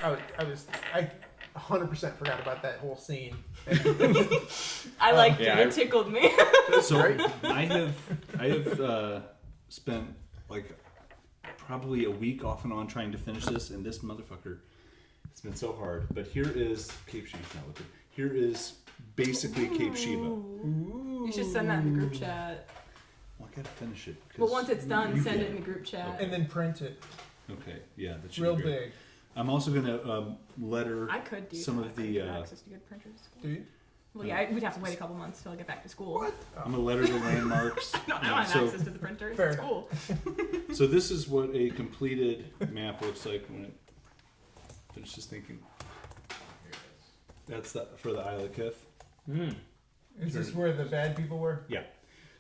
I 100% forgot about that whole scene. I liked it. It tickled me. So I have spent like probably a week off and on trying to finish this, and this motherfucker, it's been so hard. But here is Cape Shiva's not with it. Here is basically Cape Shiva. Ooh. You should send that in the group chat. Well, I gotta finish it. Well, once it's done, send it in the group chat. And then print it. Okay, yeah, that should real be big. I'm also gonna letter I could do some of the. access to good printers. Do you? Well, yeah, we'd have to wait a couple months till I get back to school. What? I'm gonna letter the landmarks. No, I don't have access to the printer. It's cool. So this is what a completed map looks like when it finishes thinking. That's for the Isle of Kith. Is this where the bad people were? Yeah.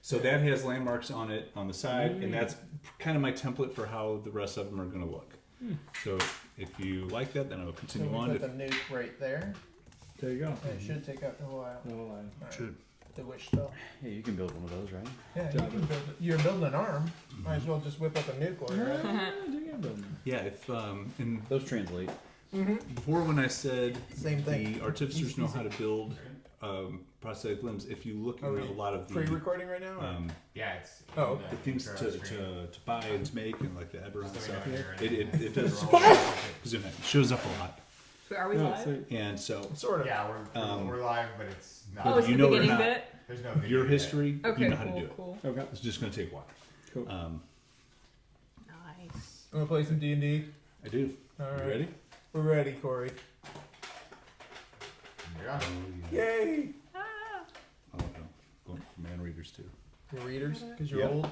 So that has landmarks on it on the side, and that's kind of my template for how the rest of them are going to look. So if you like that, then I'll continue on. Put the nuke right there. There you go. And it should take out the whole island. Oh, Should. The wish spell. Hey, you can build one of those, right? Yeah, you can build it. You're building an arm. Might as well just whip up a nuke order. Right? Yeah, if in Those translate. before when I said Same thing. the artificers know how to build prosthetic limbs, if you look at a lot of the pre-recording right now? Yeah, it's Oh, the things to buy and to make and like the Eberron So stuff, we don't it does it shows up a lot, Wait, are we live? and so sort of. Yeah, we're live, but it's not. Oh, it's you the know or beginning not, bit? There's no video your yet. history, Okay, you know how to do it. cool. Okay. It's just going to take a while. Cool. Nice. Want to play some D&D? I do. All right. You ready? We're ready, Corey. Yeah. Yay! Oh, no. Going for man readers too. You're readers? Because you're Yep. old?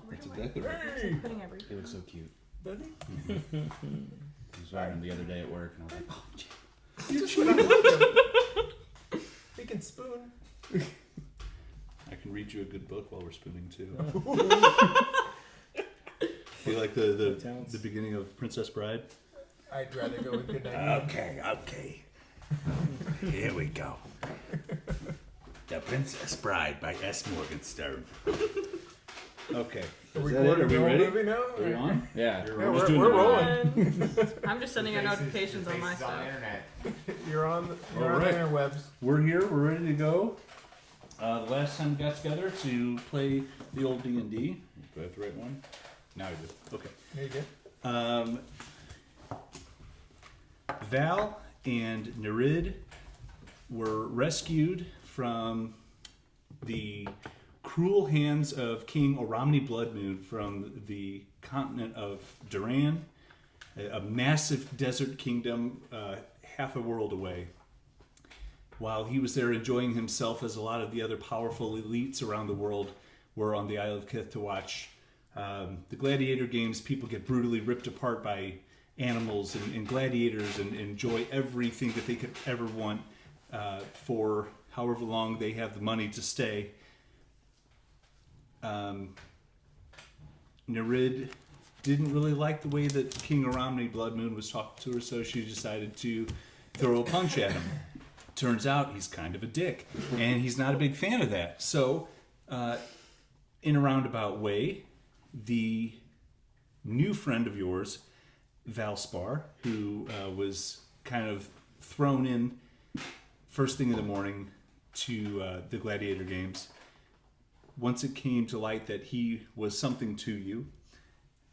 That's exactly right. Hey! Putting everything. They look so cute. Buddy? I was wearing them the other day at work, and I was like, oh, gee. You just went on We can spoon. I can read you a good book while we're spooning too. You like the beginning of Princess Bride? I'd rather go with good night. Okay. Here we go. The Princess Bride by S. Morgenstern. Okay. Are we Is that it? Are we ready? movie now? Are we on? Yeah. Yeah, just doing we're the rolling. I'm just sending out notifications on my Faces on stuff. the internet. You're on the All right. interwebs. We're here. We're ready to go. The last time we got together to play the old D&D. Do I have the right one? Now I do. Okay. There you go. Val and Nereid were rescued from the cruel hands of King Omnia Bloodmoon from the continent of Duran, a massive desert kingdom half a world away. While he was there enjoying himself, as a lot of the other powerful elites around the world were on the Isle of Kith to watch the gladiator games, people get brutally ripped apart by animals and gladiators and enjoy everything that they could ever want for however long they have the money to stay. Nereid didn't really like the way that King Omnia Bloodmoon was talking to her, so she decided to throw a punch at him. Turns out he's kind of a dick, and he's not a big fan of that. So, in a roundabout way, the new friend of yours, Valspar, who was kind of thrown in first thing in the morning to the gladiator games, once it came to light that he was something to you,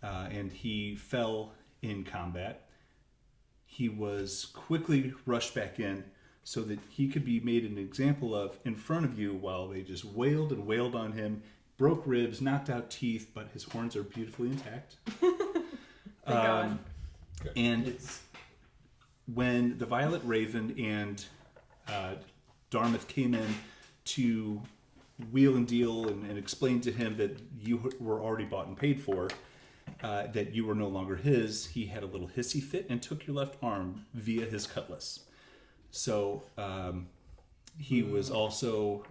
and he fell in combat, he was quickly rushed back in so that he could be made an example of in front of you while they just wailed and wailed on him, broke ribs, knocked out teeth, but his horns are beautifully intact. God. And when the Violet Raven and Darmythe came in to wheel and deal and explain to him that you were already bought and paid for, that you were no longer his, he had a little hissy fit and took your left arm via his cutlass. So he was also,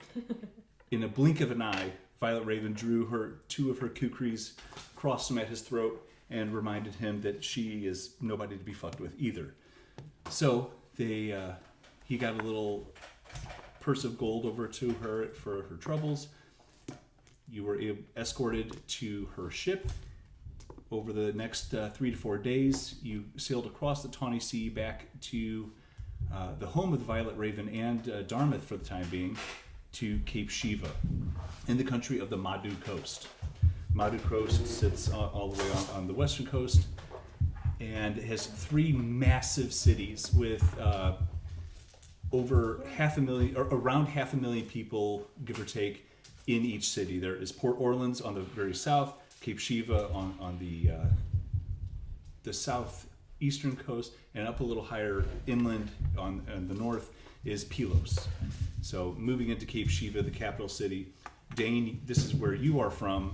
in a blink of an eye, Violet Raven drew two of her kukris, crossed them at his throat, and reminded him that she is nobody to be fucked with either. So he got a little purse of gold over to her for her troubles. You were escorted to her ship. over the next 3 to 4 days, you sailed across the Tawny Sea back to the home of the Violet Raven and Darmythe for the time being, to Cape Shiva, in the country of the Madhu Coast. Madhu Coast sits all the way on the western coast, and it has 3 massive cities with over 500,000, or around 500,000 people, give or take, in each city. There is Port Orleans on the very south, Cape Shiva on the southeastern coast, and up a little higher inland on the north is Pylos. So moving into Cape Shiva, the capital city. Dayne, this is where you are from,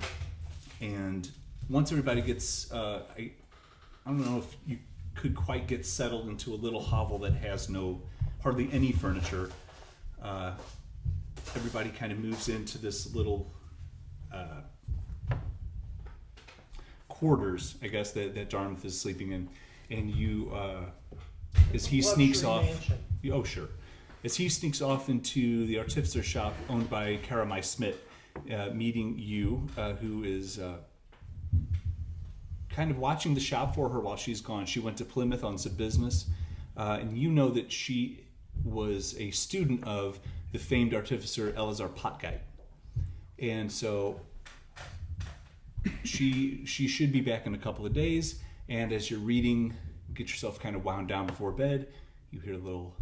and once everybody gets, I don't know if you could quite get settled into a little hovel that has hardly any furniture. Everybody kind of moves into this little quarters, I guess, that Darmythe is sleeping in, and you, as he sneaks off, Mansion. oh sure, as he sneaks off into the artificer shop owned by Karamai Smit, meeting you, who is kind of watching the shop for her while she's gone. She went to Plymouth on some business, and you know that she was a student of the famed artificer Elazar Potgite, and so she should be back in a couple of days. And as you're reading, get yourself kind of wound down before bed, you hear a little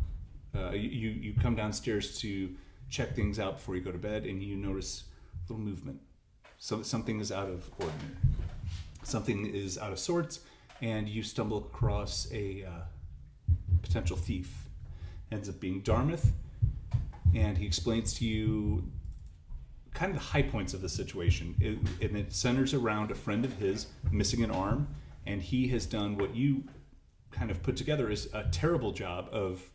you come downstairs to check things out before you go to bed, and you notice a little movement. So something is out of ordinary, something is out of sorts, and you stumble across a potential thief. Ends up being Darmythe, and he explains to you kind of the high points of the situation, and it centers around a friend of his missing an arm, and he has done what you kind of put together is a terrible job of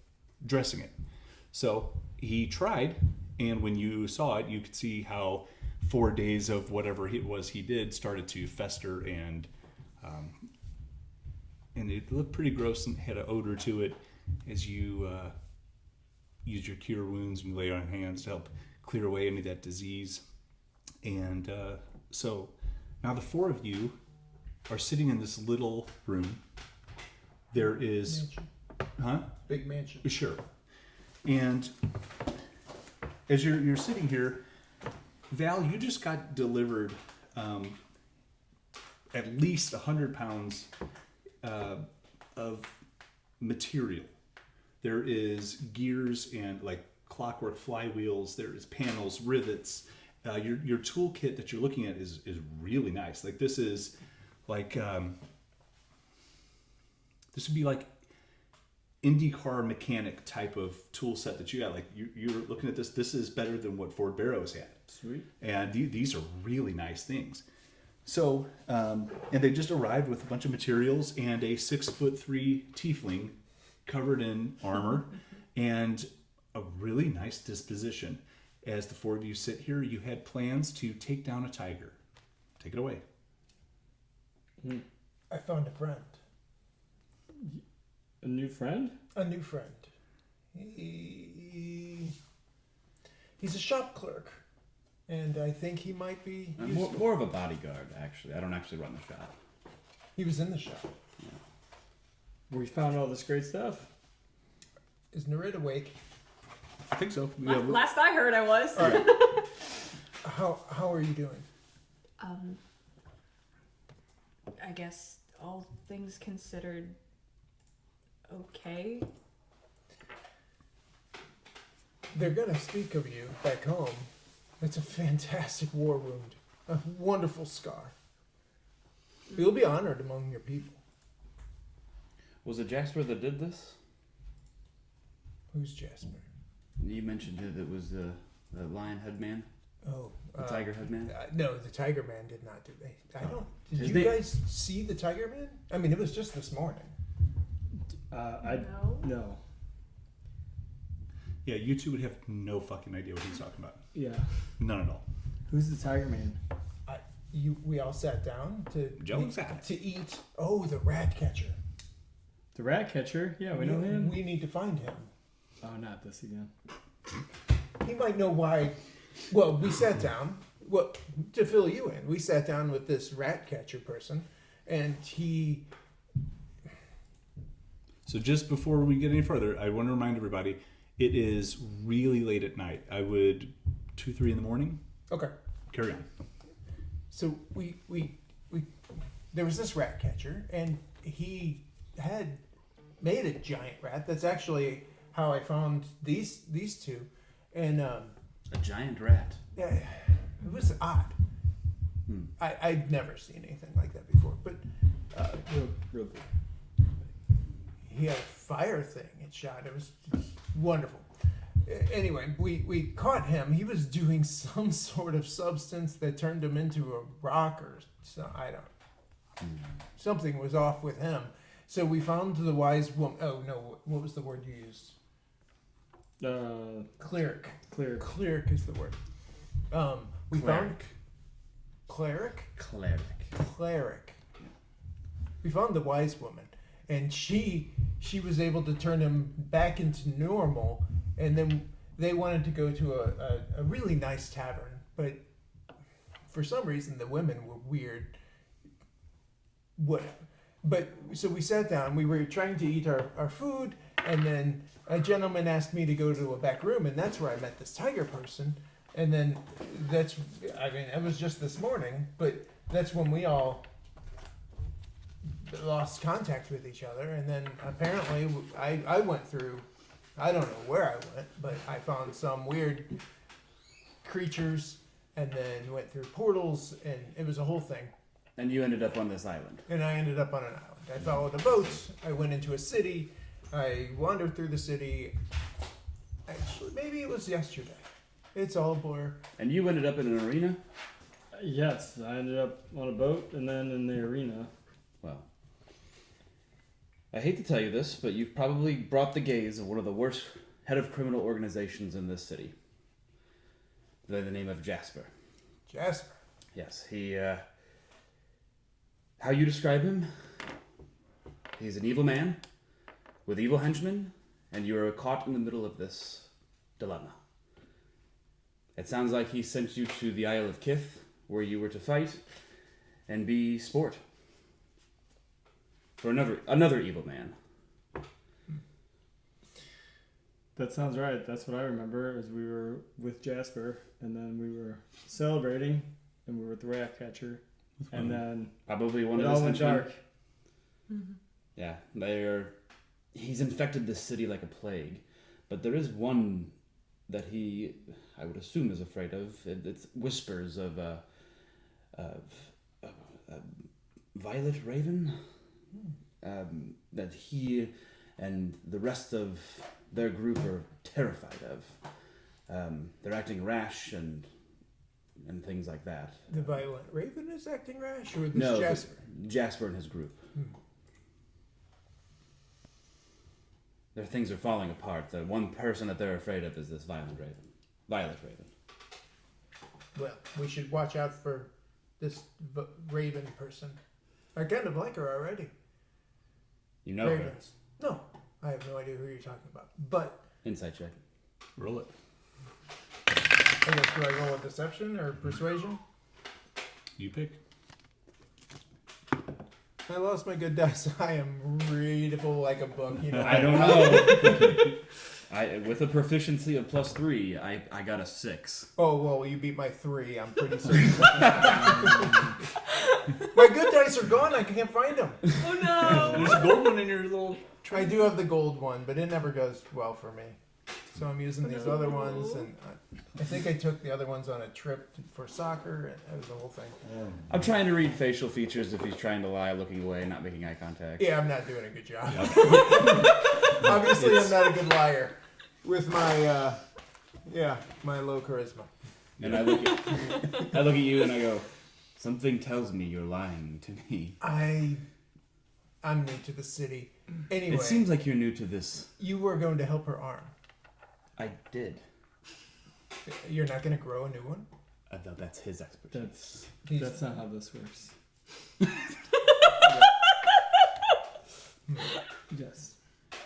dressing it. So he tried, and when you saw it, you could see how 4 days of whatever it was he did started to fester, and it looked pretty gross and had an odor to it as you use your cure wounds and lay on hands to help clear away any of that disease. And so now the 4 of you are sitting in this little room. There is, Mansion. Big mansion. Sure. And as you're sitting here, Val, you just got delivered at least 100 pounds of material. There is gears and like clockwork flywheels. There is panels, rivets. Your toolkit that you're looking at is really nice. Like this is like this would be like IndyCar mechanic type of tool set that you got. Like you're looking at this. This is better than what Ford Barrows had. Sweet. And these are really nice things. So and they just arrived with a bunch of materials and a 6'3" tiefling covered in armor and a really nice disposition. As the 4 of you sit here, you had plans to take down a tiger. Take it away. I found a friend. A new friend? A new friend. He's a shop clerk, and I think he might be useful. More of a bodyguard, actually. I don't actually run the shop. He was in the shop. We found all this great stuff. Is Nereid awake? I think so. Last I heard, I was. All right. How are you doing? I guess all things considered, okay. They're gonna speak of you back home. It's a fantastic war wound, a wonderful scar. You'll be honored among your people. Was it Jasper that did this? Who's Jasper? You mentioned it was the lion head man? Oh, The tiger head man? No, the Tiger Man did not do that. I don't. Did His you name- guys see the Tiger Man? I mean, it was just this morning. No. Yeah, you two would have no fucking idea what he's talking about. Yeah. None at all. Who's the Tiger Man? We all sat down Jones sat. to eat. Oh, the rat catcher. The rat catcher? Yeah, we know him. We need to find him. Oh, not this again. He might know why. Well, we sat down. Well, to fill you in, we sat down with this rat catcher person, and he. So just before we get any further, I want to remind everybody, it is really late at night. I would 2-3 in the morning. Okay. Carry on. So we there was this rat catcher, and he had made a giant rat. That's actually how I found these two, and A giant rat. yeah, it was odd. I'd never seen anything like that before, but Real he had a fire thing it shot. It was wonderful. Anyway, we caught him. He was doing some sort of substance that turned him into a rock or so. I don't. Something was off with him. So we found the wise woman. Oh no, what was the word you used? Cleric. Clear. Cleric is the word. We found cleric. Cleric. We found the wise woman, and she was able to turn him back into normal. And then they wanted to go to a really nice tavern, but for some reason the women were weird. Whatever. But so we sat down. We were trying to eat our food, and then a gentleman asked me to go to a back room, and that's where I met this tiger person. And then it was just this morning, but that's when we all lost contact with each other. And then apparently I went through, I don't know where I went, but I found some weird creatures and then went through portals, and it was a whole thing. And you ended up on this island. And I ended up on an island. I followed a boat. I went into a city. I wandered through the city. Actually, maybe it was yesterday. It's all a blur. And you ended up in an arena? Yes, I ended up on a boat and then in the arena. Well, I hate to tell you this, but you've probably brought the gaze of one of the worst head of criminal organizations in this city. By the name of Jasper. Jasper. Yes, he, how you describe him? He's an evil man with evil henchmen, and you are caught in the middle of this dilemma. It sounds like he sent you to the Isle of Kith, where you were to fight and be sport for another evil man. That sounds right. That's what I remember. Is we were with Jasper, and then we were celebrating, and we were with the rat catcher, and then Probably one it of all his went henchmen. dark. Yeah, he's infected this city like a plague, but there is one that he, I would assume, is afraid of. It's whispers of Violet Raven, that he and the rest of their group are terrified of. They're acting rash and things like that. The Violent Raven is acting rash, or this No, Jasper? Jasper and his group. Their things are falling apart. The one person that they're afraid of is this Violet Raven. Well, we should watch out for this Raven person. I kind of like her already. You know her. Ravens. No, I have no idea who you're talking about. But Insight check. Roll it. I guess, do I roll a deception or persuasion? You pick. I lost my good dice. I am readable like a book. You know. I don't know. With a proficiency of +3, I got a 6. Oh well, you beat my 3. I'm pretty certain. My good dice are gone. I can't find them. Oh no! There's a gold one in your little... I do have the gold one, but it never goes well for me. So I'm using these other ones, and I think I took the other ones on a trip for soccer, and it was the whole thing. I'm trying to read facial features if he's trying to lie, looking away, not making eye contact. Yeah, I'm not doing a good job. Obviously, I'm not a good liar with my my low charisma. And I look at you and I go, something tells me you're lying to me. I'm new to the city. Anyway, It seems like you're new to this. you were going to help her arm. I did. You're not going to grow a new one? I thought that's his expertise. That's not how this works. Yes.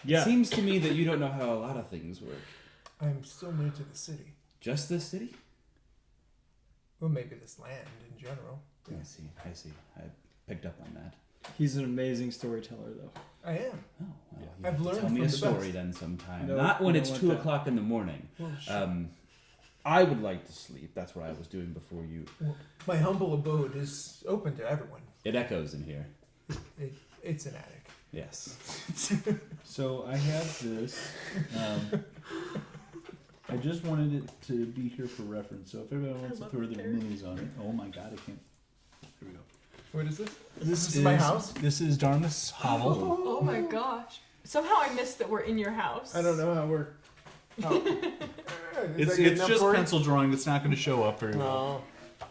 Yeah. Seems to me that you don't know how a lot of things work. I'm still new to the city. Just this city? Well, maybe this land in general. I see. I picked up on that. He's an amazing storyteller, though. I am. Oh, well, I've learned tell me from a the story best. then sometime. No, Not when I it's don't 2 want that. o'clock in the morning. Well, sure. I would like to sleep. That's what I was doing before you. My humble abode is open to everyone. It echoes in here. It's an attic. Yes. So I have this. I just wanted it to be here for reference. So if everyone wants to love throw it their there. minis on it, oh my god, I can't. Here we go. What is this? This is my house? This is Darmythe's hovel. Oh my gosh. Somehow I missed that we're in your house. I don't know how we're. Oh. Is It's that good enough just for you? pencil drawing. It's not going to show up very well. No.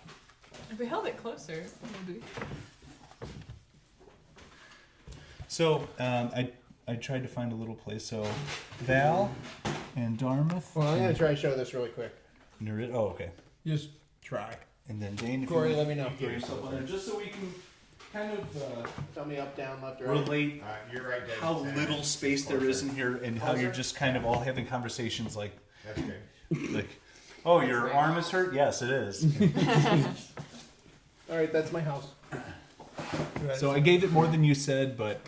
If we held it closer, maybe. So I tried to find a little place. So Val and Darmythe. Well, I'm gonna try to show this really quick. Nereid. Oh, okay. Just try. And then Dayne, if Corey, you let me know. throw yourself on there, just so we can kind of Tell me up, down, left, or right. relate You're right, Dave. how little space there is in here, and how you're just kind of all having conversations like, That's good. oh, your arm is hurt? Yes, it is. All right, that's my house. So I gave it more than you said, but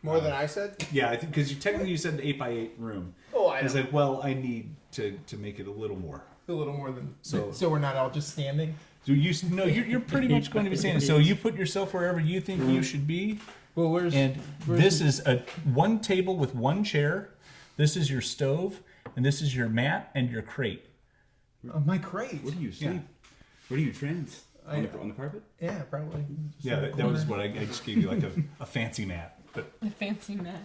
More than I said. yeah, I think because technically you said an 8x8 room. Oh, I was like, well, I need to make it a little more. a little more than. So- So we're not all just standing. So you're pretty much going to be saying it. So you put yourself wherever you think you should be. Well, where's And this is a one table with one chair. This is your stove, and this is your mat and your crate. my crate? Where do you sleep? Yeah. Where do you trance? I- On the carpet? Yeah, probably. Just Yeah, in the that was corner. what I just gave you, like a fancy mat. But A fancy mat.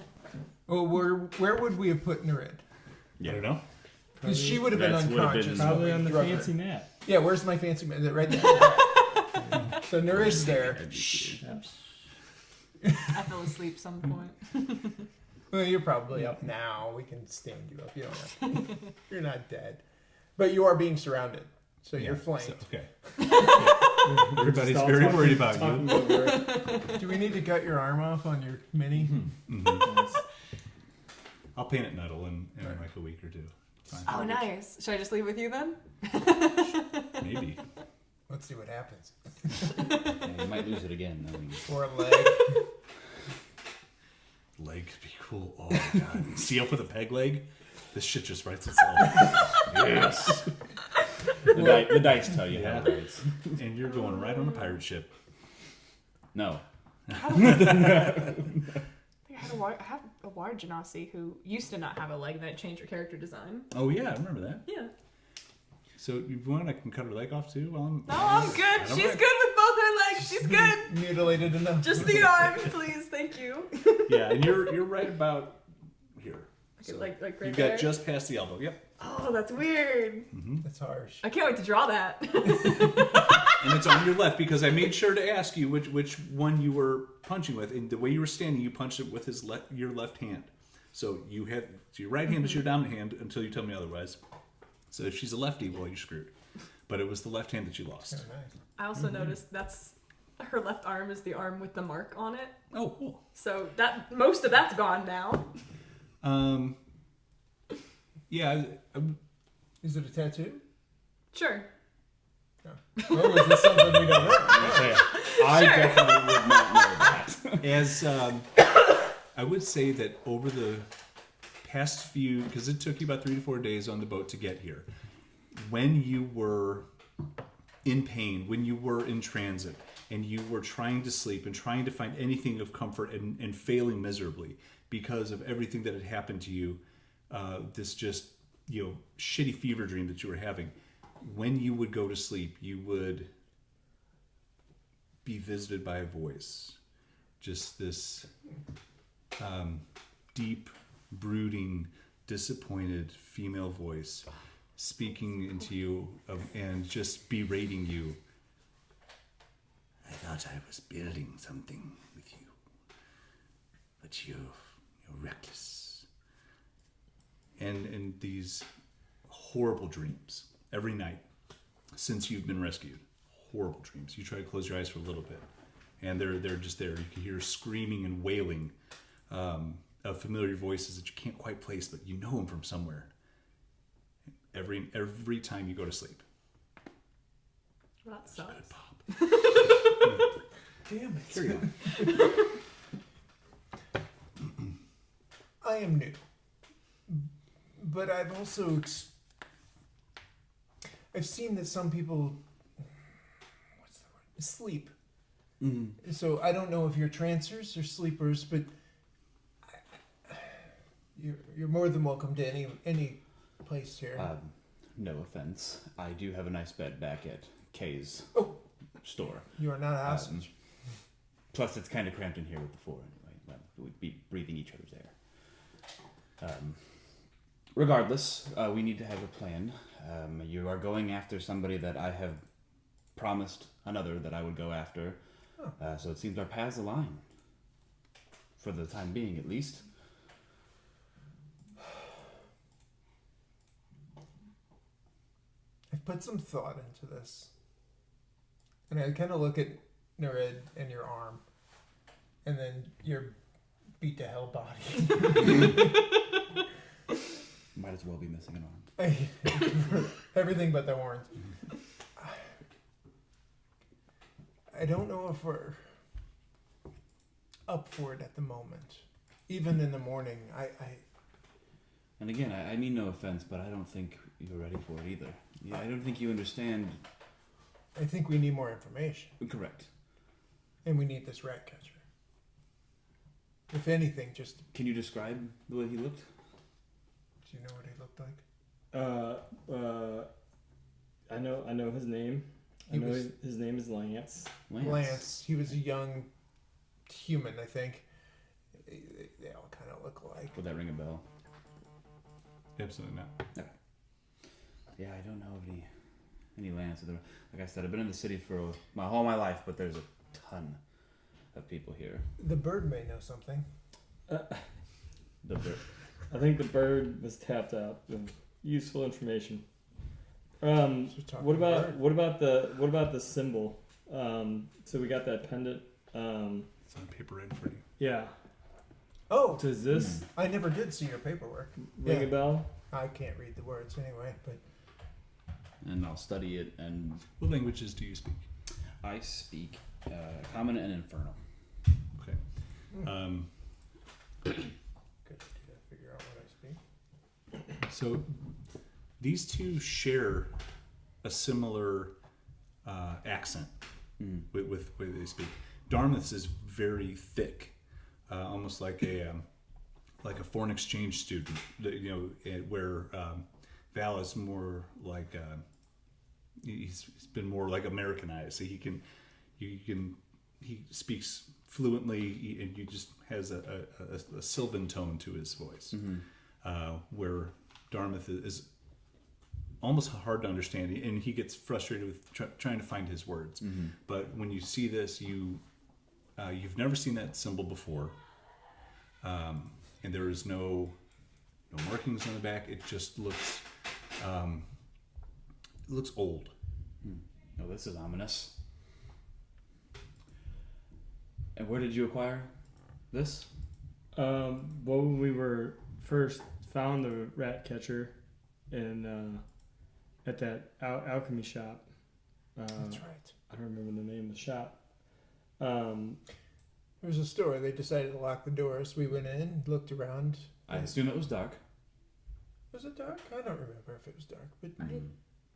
Well, where would we have put Nereid? I don't know. Because she would have been That's- would've unconscious. been- when Probably we on the drug her. fancy mat. Yeah, where's my fancy man? Is it right there? So Nereid's there. I fell asleep some point. Well, you're probably up now. We can stand you up. You don't have to. You're not dead, but you are being surrounded, so you're flanked. So, okay. Everybody's Just all very talking- worried about talking you. over it. Do we need to cut your arm off on your mini? I'll paint it Nuddle in like a week or two. Fine. Oh, nice. Should I just leave with you then? Maybe. Let's see what happens. Yeah, you might lose it again. I mean, Or a leg. Leg could be cool. Oh my god. See up with a peg leg? This shit just writes itself. Yes. the dice tell you Yeah. how it writes. And you're going right on a pirate ship. No. I have a water genasi who used to not have a leg, and then changed her character design. Oh yeah, I remember that. Yeah. So you want I can cut her leg off too? While I'm, No, I'm good. I don't She's mind. good with both her legs. She's good. Mutilated enough. Just the arm, please. Thank you. Yeah, and you're right about here. So Like right you've there. got just past the elbow. Yep. Oh, that's weird. That's harsh. I can't wait to draw that. And it's on your left because I made sure to ask you which one you were punching with. And the way you were standing, you punched it with your left hand. So your right hand is your dominant hand until you tell me otherwise. So if she's a lefty, well, you're screwed. But it was the left hand that you lost. Oh, nice. I also noticed that's her left arm is the arm with the mark on it. Oh, cool. So that most of that's gone now. Yeah. Is it a tattoo? Sure. Oh, is this something we don't know? I definitely would not know that. As I would say that over the past few, because it took you about 3 to 4 days on the boat to get here, when you were in pain, when you were in transit, and you were trying to sleep and trying to find anything of comfort and failing miserably because of everything that had happened to you, this just shitty fever dream that you were having, when you would go to sleep, you would be visited by a voice. Just this deep, brooding, disappointed female voice speaking into you and just berating you. I thought I was building something with you, but you're reckless. And these horrible dreams every night since you've been rescued. Horrible dreams. You try to close your eyes for a little bit, and they're just there. You can hear screaming and wailing of familiar voices that you can't quite place, but you know them from somewhere. Every time you go to sleep. That sucks. Damn it. Carry on. I am new. But I've also I've seen that some people sleep. Mm-hmm. So I don't know if you're trancers or sleepers, but you're more than welcome to any place here. No offense. I do have a nice bed back at Kay's store. You are not a hostage. Plus, it's kind of cramped in here with the four anyway. Well, we'd be breathing each other's air. Regardless, we need to have a plan. You are going after somebody that I have promised another that I would go after. So it seems our paths align. For the time being, at least. I've put some thought into this. And I kind of look at Nereid and your arm. And then your beat to hell body. Might as well be missing an arm. Everything but the horns. I don't know if we're up for it at the moment. Even in the morning, And again, I mean no offense, but I don't think you're ready for it either. Yeah, I don't think you understand. I think we need more information. Correct. And we need this rat catcher. If anything, just... Can you describe the way he looked? Do you know what he looked like? I know his name. His name is Lance. Lance. He was a young human, I think. They all kind of look alike. Would that ring a bell? Absolutely not. Okay. Yeah, I don't know of any Lance. Like I said, I've been in the city for all my life, but there's a ton of people here. The bird may know something. The bird. I think the bird was tapped out with useful information. What about the symbol? So we got that pendant. It's on paper in front of you. Yeah. Oh! Does this I never did see your paperwork. ring a bell? I can't read the words anyway, but... And I'll study it. And What languages do you speak? I speak Common and Infernal. Okay. Good to figure out what I speak. So these two share a similar accent with the way they speak. Darmythe's is very thick, almost like a foreign exchange student. Where Val is more like he's been more like Americanized. So he speaks fluently, and you just has a sylvan tone to his voice. Where Darmythe is almost hard to understand, and he gets frustrated with trying to find his words. But when you see this, you've never seen that symbol before, and there is no markings on the back. It just looks old. Oh, this is ominous. And where did you acquire this? Well, when we were first found the rat catcher in at that alchemy shop. That's right. I don't remember the name of the shop. There was a store. They decided to lock the doors. We went in, looked around. I assume it was dark. Was it dark? I don't remember if it was dark, but I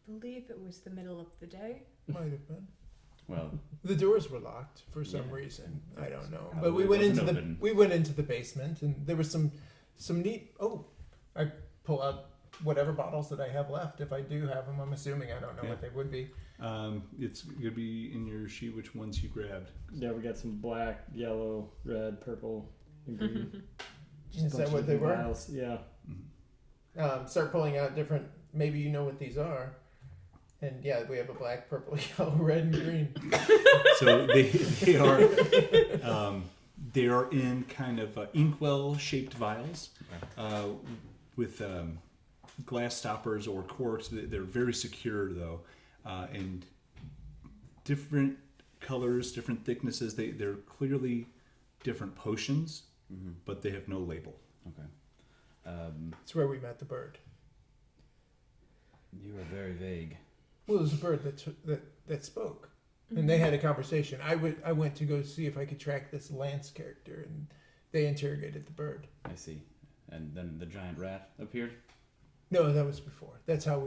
believe it was the middle of the day. might have been. Well, The doors were locked for some Yeah. reason. I don't know. Probably But we went into wasn't open. we went into the basement, and there was some neat. Oh, I pull out whatever bottles that I have left. If I do have them, I'm assuming I don't know what they would be. It's gonna be in your sheet which ones you grabbed. Yeah, we got some black, yellow, red, purple, and green. Just Is a that bunch what of they were? vials. Yeah. Start pulling out different. Maybe you know what these are. And yeah, we have a black, purple, yellow, red, and green. So they are in kind of inkwell shaped vials with glass stoppers or corks. They're very secure though, and different colors, different thicknesses. They're clearly different potions, but they have no label. okay. It's where we met the bird. You are very vague. Well, it was a bird that spoke. And they had a conversation. I went to go see if I could track this Lance character, and they interrogated the bird. I see. And then the giant rat appeared? No, that was before. That's how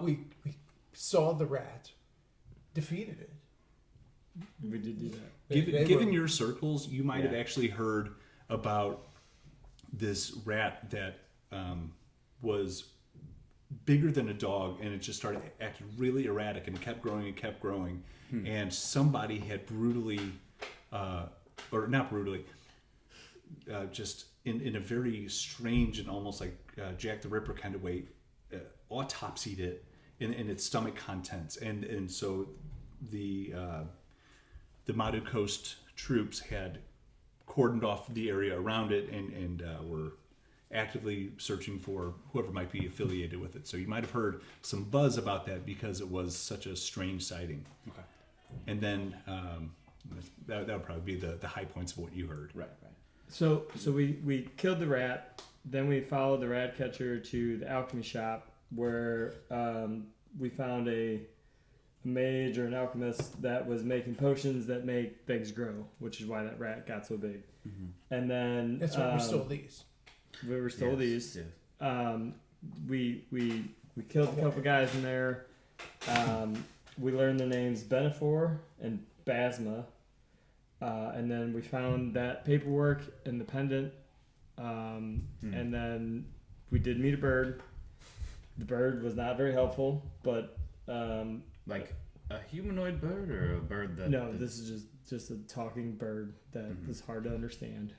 we saw the rat, defeated it. We did do that. Given your circles, you might have Yeah. actually heard about this rat that was bigger than a dog, and it just started acting really erratic, and it kept growing and kept growing. And somebody had brutally, or not brutally, just in a very strange and almost like Jack the Ripper kind of way, autopsied it in its stomach contents, and so the Madu Coast troops had cordoned off the area around it and were actively searching for whoever might be affiliated with it. So you might have heard some buzz about that because it was such a strange sighting. Okay. And then that would probably be the high points of what you heard. Right. So we killed the rat. Then we followed the rat catcher to the alchemy shop where we found a mage or an alchemist that was making potions that make things grow, which is why that rat got so big. And then That's why we stole these. we were stole these. Yes. We killed a couple guys in there. We learned the names Benefor and Basma. And then we found that paperwork and the pendant. And then we did meet a bird. The bird was not very helpful, but Like a humanoid bird or a bird that... no, this is just a talking bird that was hard to understand,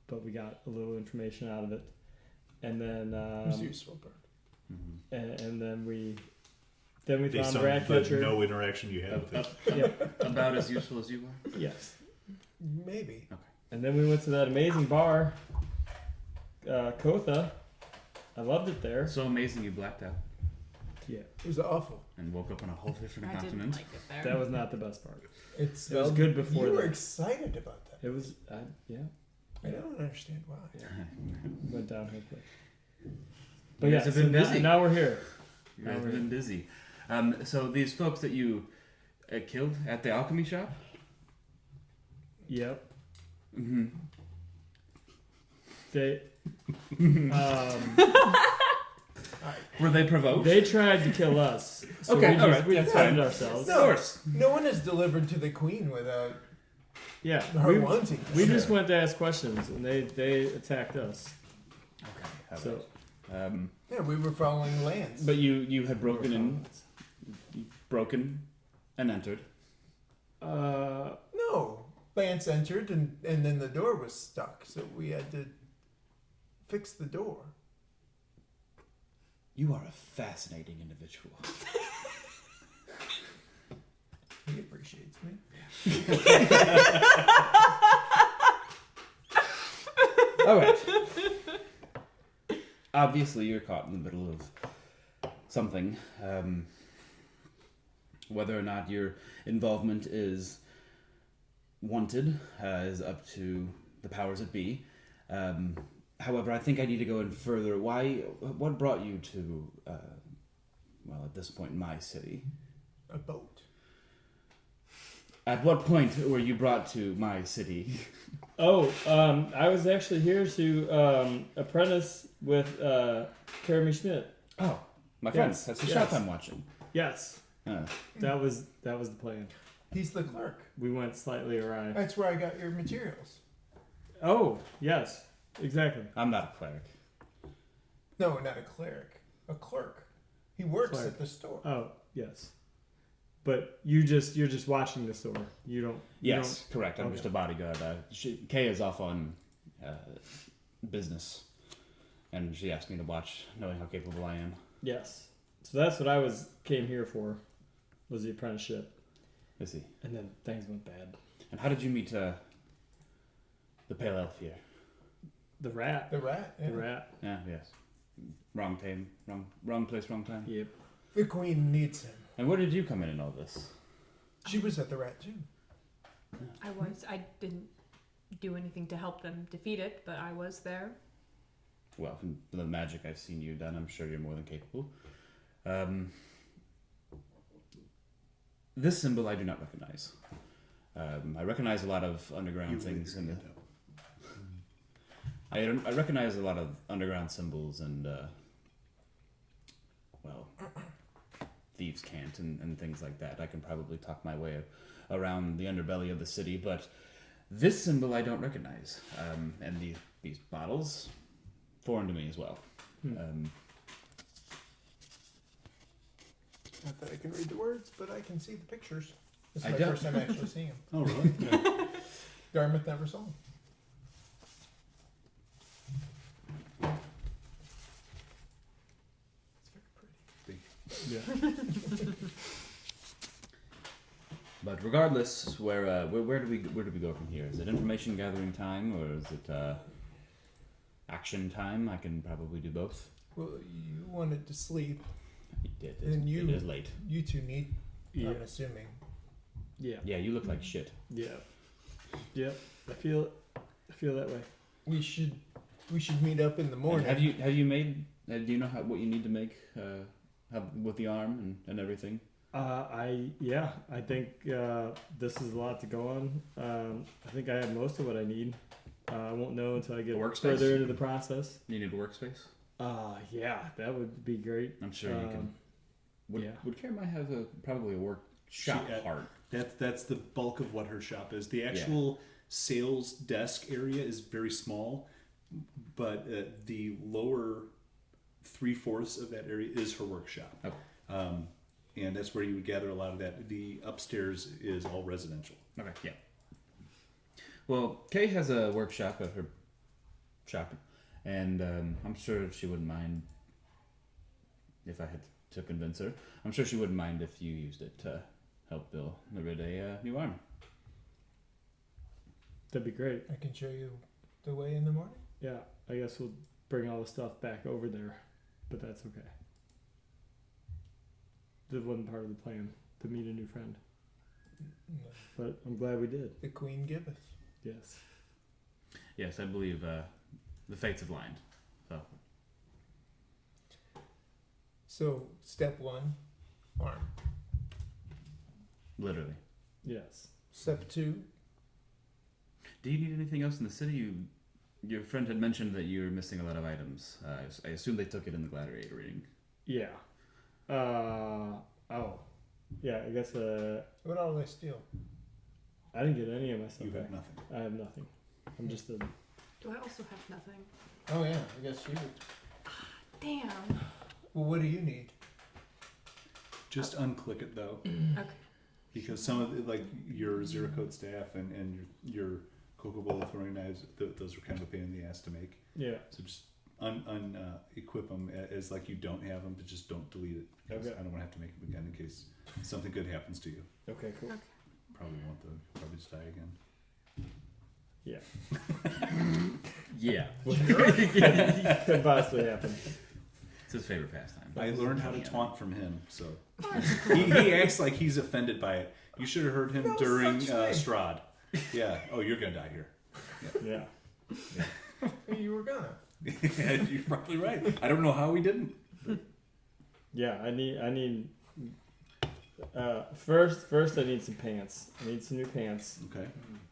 but we got a little information out of it. And then It was a useful bird. and then we found Based the on rat the catcher. no interaction you had with it. About as useful as you are? Yes. Maybe. And then we went to that amazing bar, Kotha. I loved it there. So amazing you blacked out Yeah, It was awful. and woke up on a whole different I didn't continent. like it there. that was not the best part. It was good before You were that. excited about that. It was, yeah, I don't understand why. went downhill quick. You But guys yeah, have so been busy. now we're here. You guys have been busy. So these folks that you killed at the alchemy shop? Yep. Mm-hmm. They Were they provoked? they tried to kill us. So Okay, we alright, we that's defended fine. ourselves. Of course. No one is delivered to the queen without Yeah, her we, wanting. we just went to ask questions and they attacked us. Okay. So Yeah, we were following Lance. But you had broken and entered. No, Lance entered and then the door was stuck, so we had to fix the door. You are a fascinating individual. He appreciates me. All right. Obviously, you're caught in the middle of something. Whether or not your involvement is wanted is up to the powers that be. However, I think I need to go in further. What brought you to, at this point, my city? A boat. At what point were you brought to my city? I was actually here to apprentice with Karamai Smit. Oh, my friends. Yes, That's the yes. shop I'm watching. Yes, that was the plan. He's the clerk. We went slightly awry. That's where I got your materials. Oh, yes, exactly. I'm not a cleric. No, not a cleric. A clerk. He works Clerk. at the store. Oh, yes. But you're just watching the store. You don't. Yes, correct. I'm okay. just a bodyguard. Kay is off on business, and she asked me to watch, knowing how capable I am. Yes. So that's what came here for, was the apprenticeship, Is he? and then things went bad. And how did you meet the pale elf here? The rat. The rat. Yeah. The rat. Yeah, yes. Wrong time. Wrong place, wrong time. Yep. The queen needs him. And where did you come in all this? She was at the rat too. I didn't do anything to help them defeat it, but I was there. Well, from the magic I've seen you done, I'm sure you're more than capable. This symbol I do not recognize. I recognize a lot of underground things in the. I recognize a lot of underground symbols and, thieves can't and things like that. I can probably talk my way around the underbelly of the city, but this symbol I don't recognize. And these bottles, foreign to me as well. Not that I can read the words, but I can see the pictures. This is I my don't. first time actually seeing them. Oh, really? Dartmouth never saw them. It's very pretty. Yeah. But regardless, where do we go from here? Is it information gathering time or is it action time? I can probably do both. Well, you wanted to sleep. It And you- is late. You two need, Yeah. I'm assuming. Yeah. Yeah, you look like shit. Yeah. Yep. I feel that way. We should meet up in the And morning. have you made? Do you know what you need to make with the arm and everything? I think this is a lot to go on. I think I have most of what I need. I won't know until I get A workspace? further into the process. You need a workspace. Yeah, that would be great. I'm sure you can. Yeah. Would Karamai have probably a workshop part? That's the bulk of what her shop is. The actual sales desk area is very small, but the lower 3/4 of that area is her workshop. Okay. And that's where you would gather a lot of that. The upstairs is all residential. Okay, yeah. Well, Kay has a workshop at her shop, and I'm sure she wouldn't mind if I had to convince her. I'm sure she wouldn't mind if you used it to help Bill Nereid a new arm. That'd be great. I can show you the way in the morning. Yeah, I guess we'll bring all the stuff back over there, but that's okay. That wasn't part of the plan to meet a new friend, No. but I'm glad we did. The Queen giveth. Yes. Yes, I believe the fates have lined. So So step 1, arm. literally. Yes. Step 2, Do you need anything else in the city? Your friend had mentioned that you were missing a lot of items. I assume they took it in the gladiator reading. Yeah. Yeah, I guess what all did I steal? I didn't get any of my stuff You have back. nothing. I have nothing. I'm just a Do I also have nothing? Oh yeah, I guess you would. Damn. Well, what do you need? Just unclick it though, Okay. because some of the, like your zero code staff and your Coca-Cola throwing knives, those are kind of a pain in the ass to make. yeah. So just equip them as like you don't have them, but just don't delete it. 'Cause Okay. I don't want to have to make them again in case something good happens to you. Okay, cool. Probably won't though. Probably just die again. Yeah. Yeah. Could possibly happen. It's his favorite pastime. I learned how to taunt from him, so he acts like he's offended by it. You should have heard him No during such thing. Strahd. Yeah. Oh, you're gonna die here. Yeah. You were gonna. You're probably right. I don't know how he didn't. Yeah, I need first I need some pants. I need some new pants. Okay.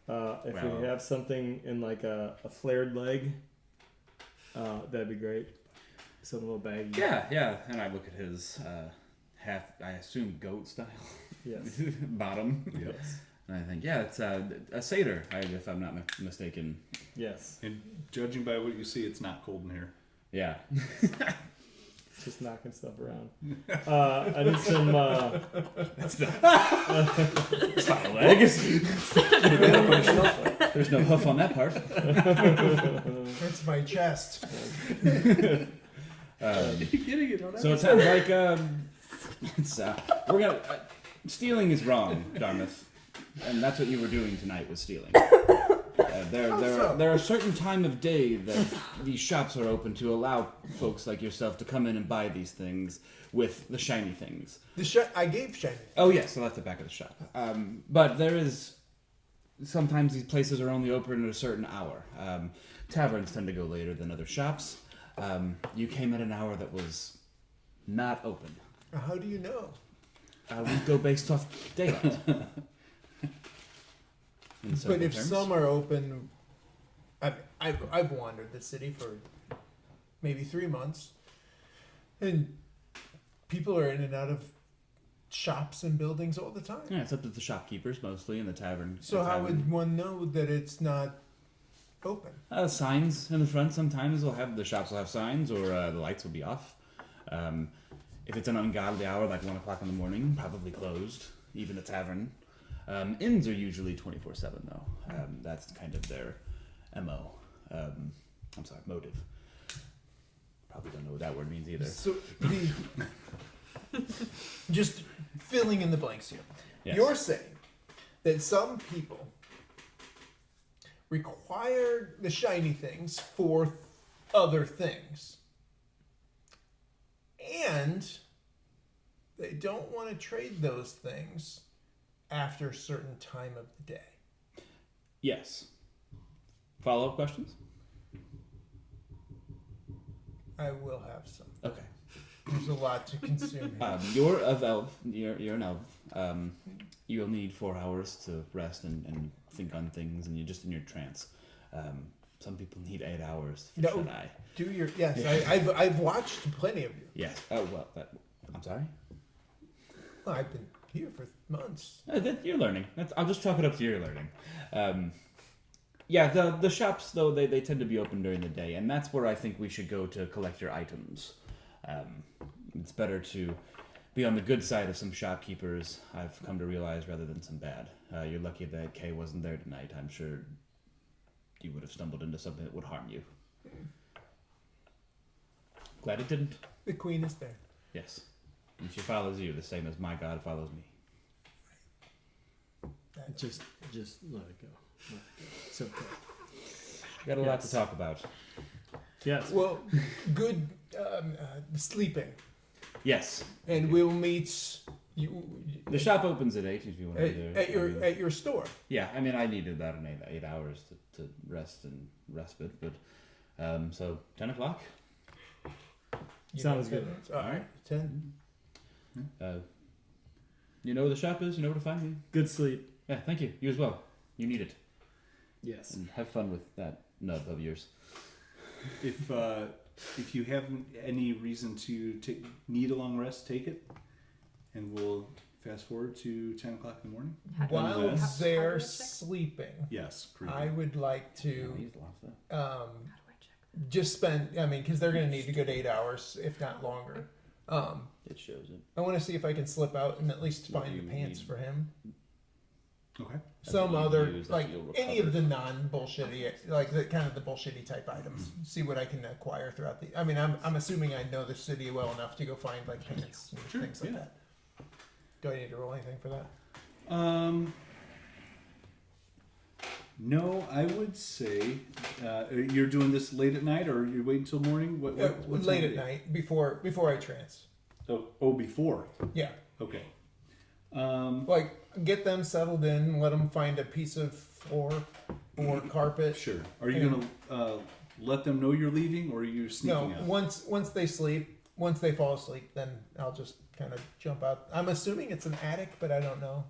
If Well- we have something in like a flared leg, that'd be great. Some little baggy. Yeah. And I look at his I assume goat style Yes. bottom. Yep. And I think, it's a satyr, if I'm not mistaken. Yes. And judging by what you see, it's not cold in here. Yeah. Just knocking stuff around. I need some. It's not a leg. There's no hoof on that part. That's my chest. You're getting it. Don't So it sounds like it's we're gonna stealing is wrong, Darmythe, and that's what you were doing tonight was stealing. There are a certain time of day that these shops are open to allow folks like yourself to come in and buy these things with the shiny things. I gave shiny. Oh yeah, so that's the back of the shop. But there is sometimes these places are only open at a certain hour. Taverns tend to go later than other shops. You came at an hour that was not open. How do you know? we go based off daylight. In But simple if terms. some are open, I've wandered the city for maybe 3 months, and people are in and out of shops and buildings all the time. Yeah, it's up to the shopkeepers mostly in the tavern. So how would one know that it's not open? Signs in the front sometimes the shops will have signs, or the lights will be off. If it's an ungodly hour like 1 o'clock in the morning, probably closed. Even the tavern. Inns are usually 24/7 though. That's kind of their MO. Motive. Probably don't know what that word means either. So just filling in the blanks here. Yes. You're saying that some people require the shiny things for other things, and they don't want to trade those things after a certain time of the day. Yes. Follow-up questions? I will have some. Okay. There's a lot to consume here. You're of elf. You're an elf. You'll need 4 hours to rest and think on things, and you're just in your trance. Some people need 8 hours for shut-eye. Yes. I've watched plenty of you. Yes. Oh well. I'm sorry. Well, I've been here for months. You're learning. I'll just chalk it up to your learning. The shops though they tend to be open during the day, and that's where I think we should go to collect your items. It's better to be on the good side of some shopkeepers, I've come to realize, rather than some bad. You're lucky that Kay wasn't there tonight. I'm sure you would have stumbled into something that would harm you. Glad it didn't. The queen is there. Yes. And she follows you the same as my god follows me. Just let it go. Let it go. It's okay. Got a lot to talk about. Yes. Well, good sleeping, Yes. and we'll meet you The shop opens at 8 if you want to be there. at your store. Yeah, I mean, I needed about an 8 hours to rest and respite, but so 10 o'clock. Sounds good. All right, 10. You know where the shop is. You know where to find me. Good sleep. Yeah, thank you. You as well. You need it. Yes. And have fun with that nub of yours. If you have any reason to need a long rest, take it, and we'll fast forward to 10 o'clock in the morning. While Unless- they're sleeping, Yes, I would like to He's lost that. How do I check? just spend. I mean, because they're going to need a good 8 hours, if not longer. It shows it. I want to see if I can slip out and at least What find do the you pants need? for him. Okay. Some what you other, use, that's like what you'll any of recover. the non-bullshitty, like the kind of the bullshitty type items. See what I can acquire throughout the. I mean, I'm assuming I know the city well enough to go find like pants and Sure, things like yeah. that. Do I need to roll anything for that? No, I would say you're doing this late at night, or you're waiting until morning. What Late time at of day? night before I trance. Oh, before. Yeah, Okay. like get them settled in, let them find a piece of floor or carpet. Sure. Are you gonna let them know you're leaving, or are you No, sneaking out? once they sleep, once they fall asleep, then I'll just kind of jump out. I'm assuming it's an attic, but I don't know.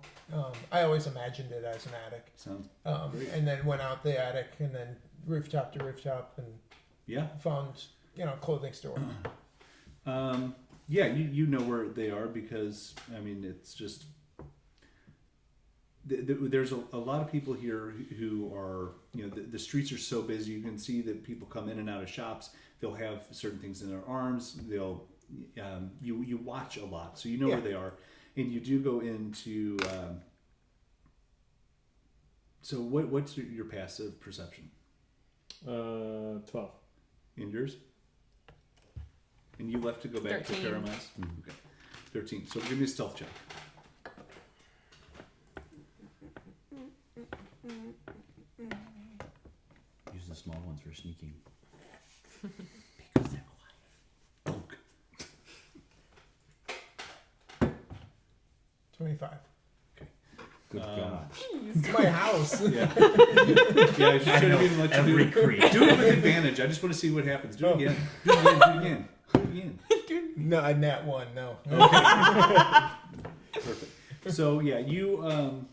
I always imagined it as an attic. Sounds great. And then went out the attic and then rooftop to rooftop and Yeah. found clothing store. Yeah, you know where they are, because I mean it's just there's a lot of people here who are the streets are so busy. You can see that people come in and out of shops. They'll have certain things in their arms. They'll you watch a lot, so you know where they are, and you do go into. So what's your passive perception? 12. And yours? And you left to go back 13. to Karamai's? Okay. 13. So give me a stealth check. Use the small ones for sneaking. Because they're quiet. Okay. 25. Good God. It's my house. Yeah, I shouldn't even let you do it. creep. Do it with advantage. I just want to see what happens. Do it again. Do it again. Do it again. Do it again. No, a nat one. No. Perfect. So yeah, you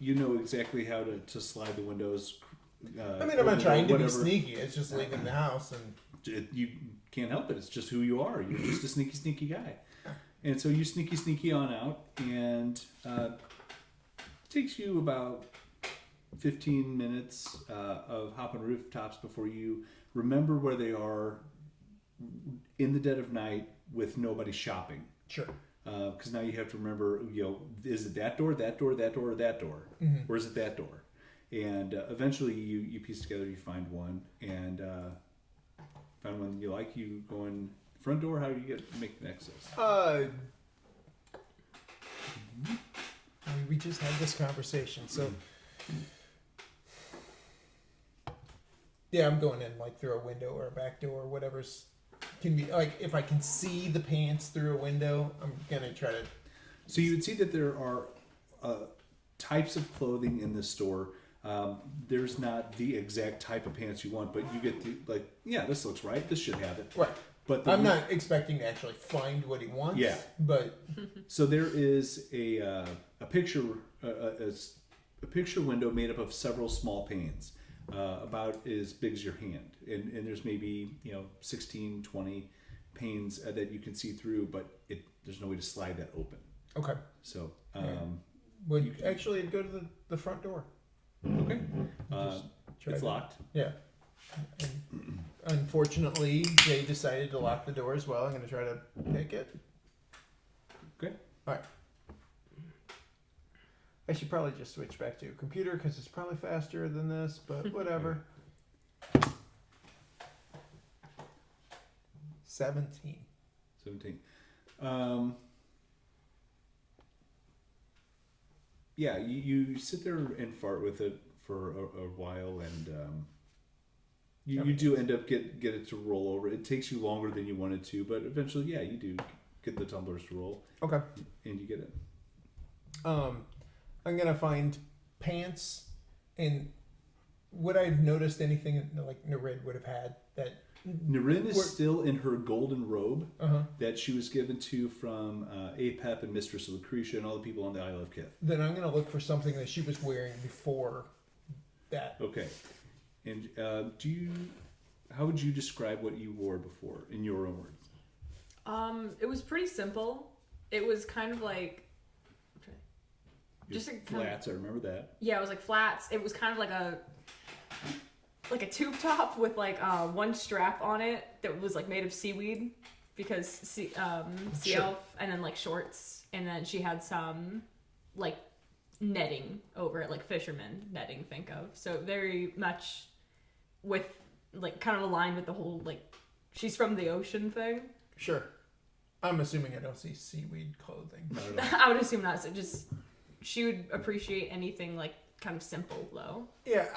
know exactly how to slide the windows. I mean, I'm not trying to be whatever. sneaky. It's just leaving the house and. You can't help it. It's just who you are. You're just a sneaky guy. And so you sneaky on out, and it takes you about 15 minutes of hopping rooftops before you remember where they are in the dead of night with nobody shopping. Sure. Because now you have to remember, is it that door, or that door, or that door? Mm-hmm. Or is it that door? And eventually you piece together, you find one, and find one you like, you go in front door, how do you make the access? I mean, we just had this conversation, so yeah, I'm going in like through a window or a back door, whatever's can be like if I can see the pants through a window, I'm gonna try to. So you would see that there are types of clothing in this store. There's not the exact type of pants you want, but you get to this looks right. This should have it. Right. But I'm not expecting to actually find what he wants. Yeah. But so there is a picture a picture window made up of several small panes, about as big as your hand, and there's maybe 16, 20 panes that you can see through, but there's no way to slide that open. okay. So Would actually it'd go to the front door. okay, Try it's to- locked. Yeah. And unfortunately, Jay decided to lock the door as well. I'm going to try to pick it. Okay. All right. I should probably just switch back to computer because it's probably faster than this, but whatever. 17. 17. Yeah, you sit there and fart with it for a while, and you do end up get it to roll over. It takes you longer than you wanted to, but eventually, yeah, you do get the tumblers to roll, Okay. and you get it. I'm going to find pants, and would I have noticed anything like Nereid would have had that? Nereid is still in her golden robe Uh-huh. that she was given to from Apep and Mistress Lucretia and all the people on the Isle of Kith. Then I'm going to look for something that she was wearing before that. Okay. And how would you describe what you wore before in your own words? It was pretty simple. It was kind of like just a flats. I remember that. Yeah, it was like flats. It was kind of like a tube top with like one strap on it that was like made of seaweed because sea elf, and then like shorts, and then she had some like netting over it, like fisherman netting, think of. So very much with like kind of aligned with the whole like she's from the ocean thing. Sure. I'm assuming I don't see seaweed clothing. Not at all. I would assume not. So just she would appreciate anything like kind of simple though. Yeah,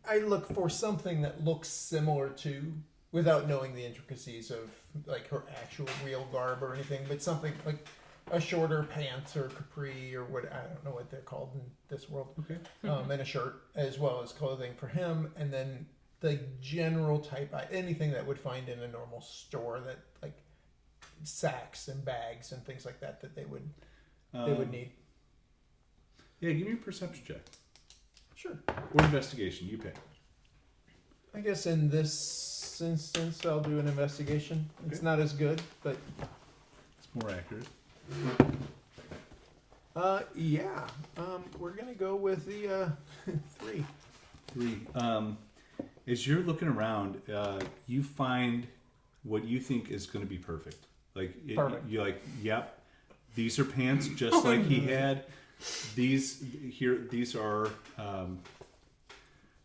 I look for something that looks similar to, without knowing the intricacies of like her actual real garb or anything, but something like a shorter pants or capri or what, I don't know what they're called in this world. Okay. And a shirt as well as clothing for him, and then the general type, anything that would find in a normal store, that like sacks and bags and things like that they would need. Yeah, give me a perception check. Sure. Or investigation, you pick. I guess in this instance, I'll do an investigation. It's Okay. not as good, but It's more accurate. yeah. We're gonna go with the 3. 3. As you're looking around, you find what you think is going to be perfect. Perfect. You're like, yep, these are pants just like he had. These are. I'm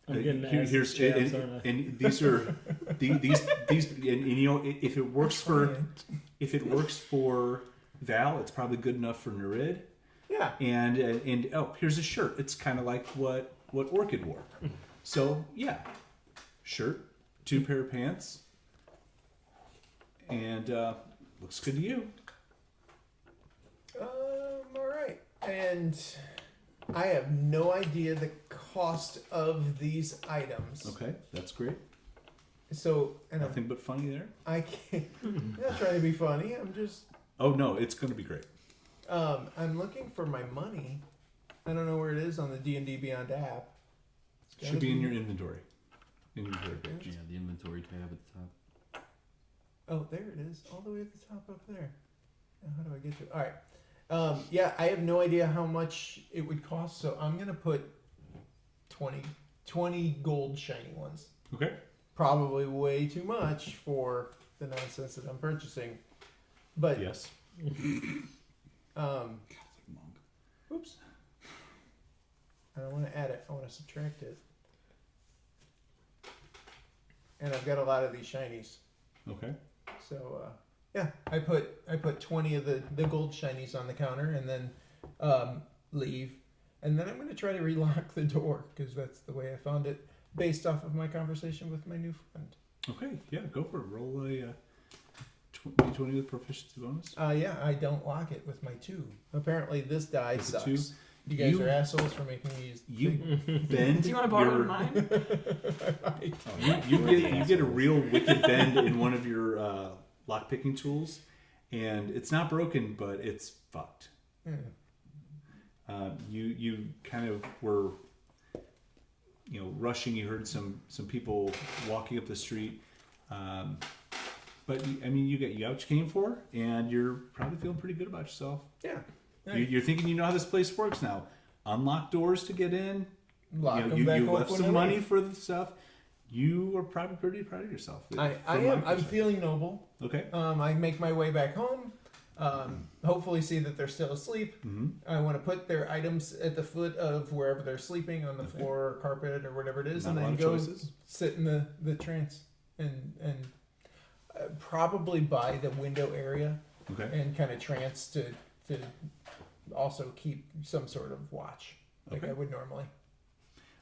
getting Here's jabs, aren't I? and these are these and if it works for Val, it's probably good enough for Nereid. Yeah. And here's a shirt. It's kind of like what Orchid wore. So yeah, shirt, 2 pair of pants, and looks good to you. All right. And I have no idea the cost of these items. Okay, that's great. So, and Nothing but funny there. I can't. I'm not trying to be funny. I'm just. Oh no, it's going to be great. I'm looking for my money. I don't know where it is on the D&D Beyond app. It's Should be in gotta your inventory. Inventory page. Yeah, the inventory tab at the top. Oh, there it is, all the way at the top up there. Now, how do I get to it? All right. Yeah, I have no idea how much it would cost, so I'm gonna put 20 gold shiny ones. Okay. Probably way too much for the nonsense that I'm purchasing, but Yes. oops. I don't want to add it. I want to subtract it. And I've got a lot of these shinies. Okay. So yeah, I put 20 of the gold shinies on the counter and then leave. And then I'm going to try to relock the door because that's the way I found it based off of my conversation with my new friend. Okay. Yeah. Go for it. Roll a d20 with proficiency bonus. Yeah, I don't lock it with my 2. Apparently this die With a sucks. 2? You guys You- are assholes for making me use You bend. Do you want to borrow your, mine? You get a real wicked bend in one of your lock picking tools, and it's not broken, but it's fucked. Yeah. You kind of were, rushing. You heard some people walking up the street, but you got what you came for, and you're probably feeling pretty good about yourself. Yeah. You're thinking you know how this place works now. Unlock doors to get in. Lock them You back left up when some I money leave. for the stuff. You are probably pretty proud of yourself. I from my am. I'm perspective. feeling noble. Okay. I make my way back home. Hopefully, see that they're still asleep. Mm-hmm. I want to put their items at the foot of wherever they're sleeping on the Okay. floor or carpet or whatever it is, Not and a then lot of go choices. sit in the trance and probably by the window area Okay. and kind of trance to also keep some sort of watch like Okay. I would normally.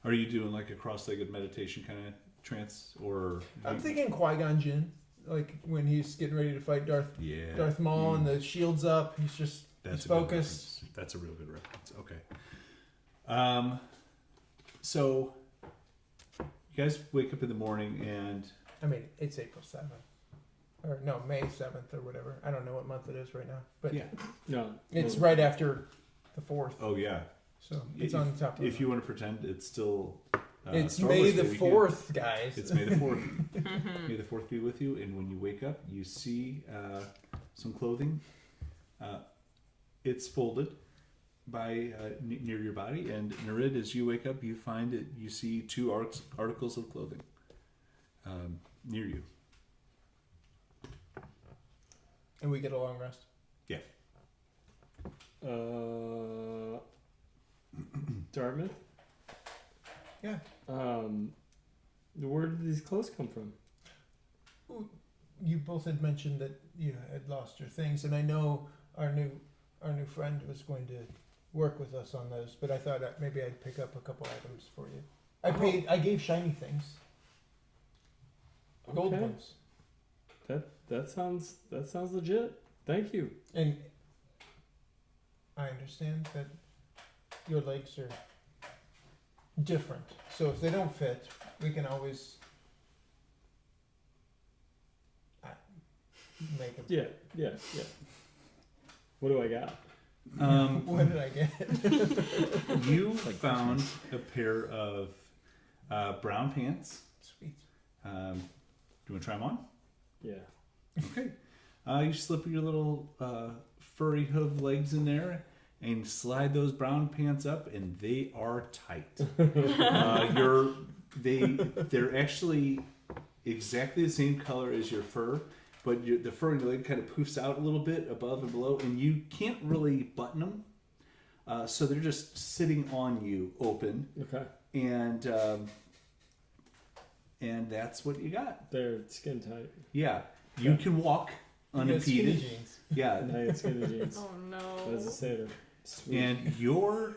Are you doing like a cross-legged meditation kind of trance, or? I'm thinking Qui-Gon Jinn, like when he's getting ready to fight Darth Yeah. Maul and the shield's up. He's just That's he's a good focused. reference. That's a real good reference. Okay. So you guys wake up in the morning and I mean, it's April 7th. Or no, May 7th or whatever. I don't know what month it is right now. But yeah. No, it's right after the 4th. Oh yeah. So it's on the top of If you want to pretend it's still. It's Star May Wars the Day weekend. 4th, guys. It's May the 4th. May the 4th be with you. And when you wake up, you see some clothing. It's folded by near your body. And Nereid, as you wake up, you find that you see 2 articles of clothing near you. And we get a long rest. Yeah. Dartmouth. Yeah. Where did these clothes come from? You both had mentioned that you had lost your things, and I know our new friend was going to work with us on those, but I thought that maybe I'd pick up a couple items for you. I gave shiny things. Gold Okay. ones. That sounds legit. Thank you. And I understand that your legs are different. So if they don't fit, we can always make them. Yeah. What do I got? What did I get? You found a pair of brown pants. Sweet. Do you want to try them on? Yeah. Okay. You slip your little furry hoof legs in there and slide those brown pants up, and they are tight. They're actually exactly the same color as your fur, but the fur in your leg kind of poofs out a little bit above and below, and you can't really button them. So they're just sitting on you, open, Okay. and that's what you got. They're skin tight. Yeah, you can walk You got skinny unimpeded. jeans. Yeah, Nice skinny jeans. Oh no. As a sailor. Sweet. and your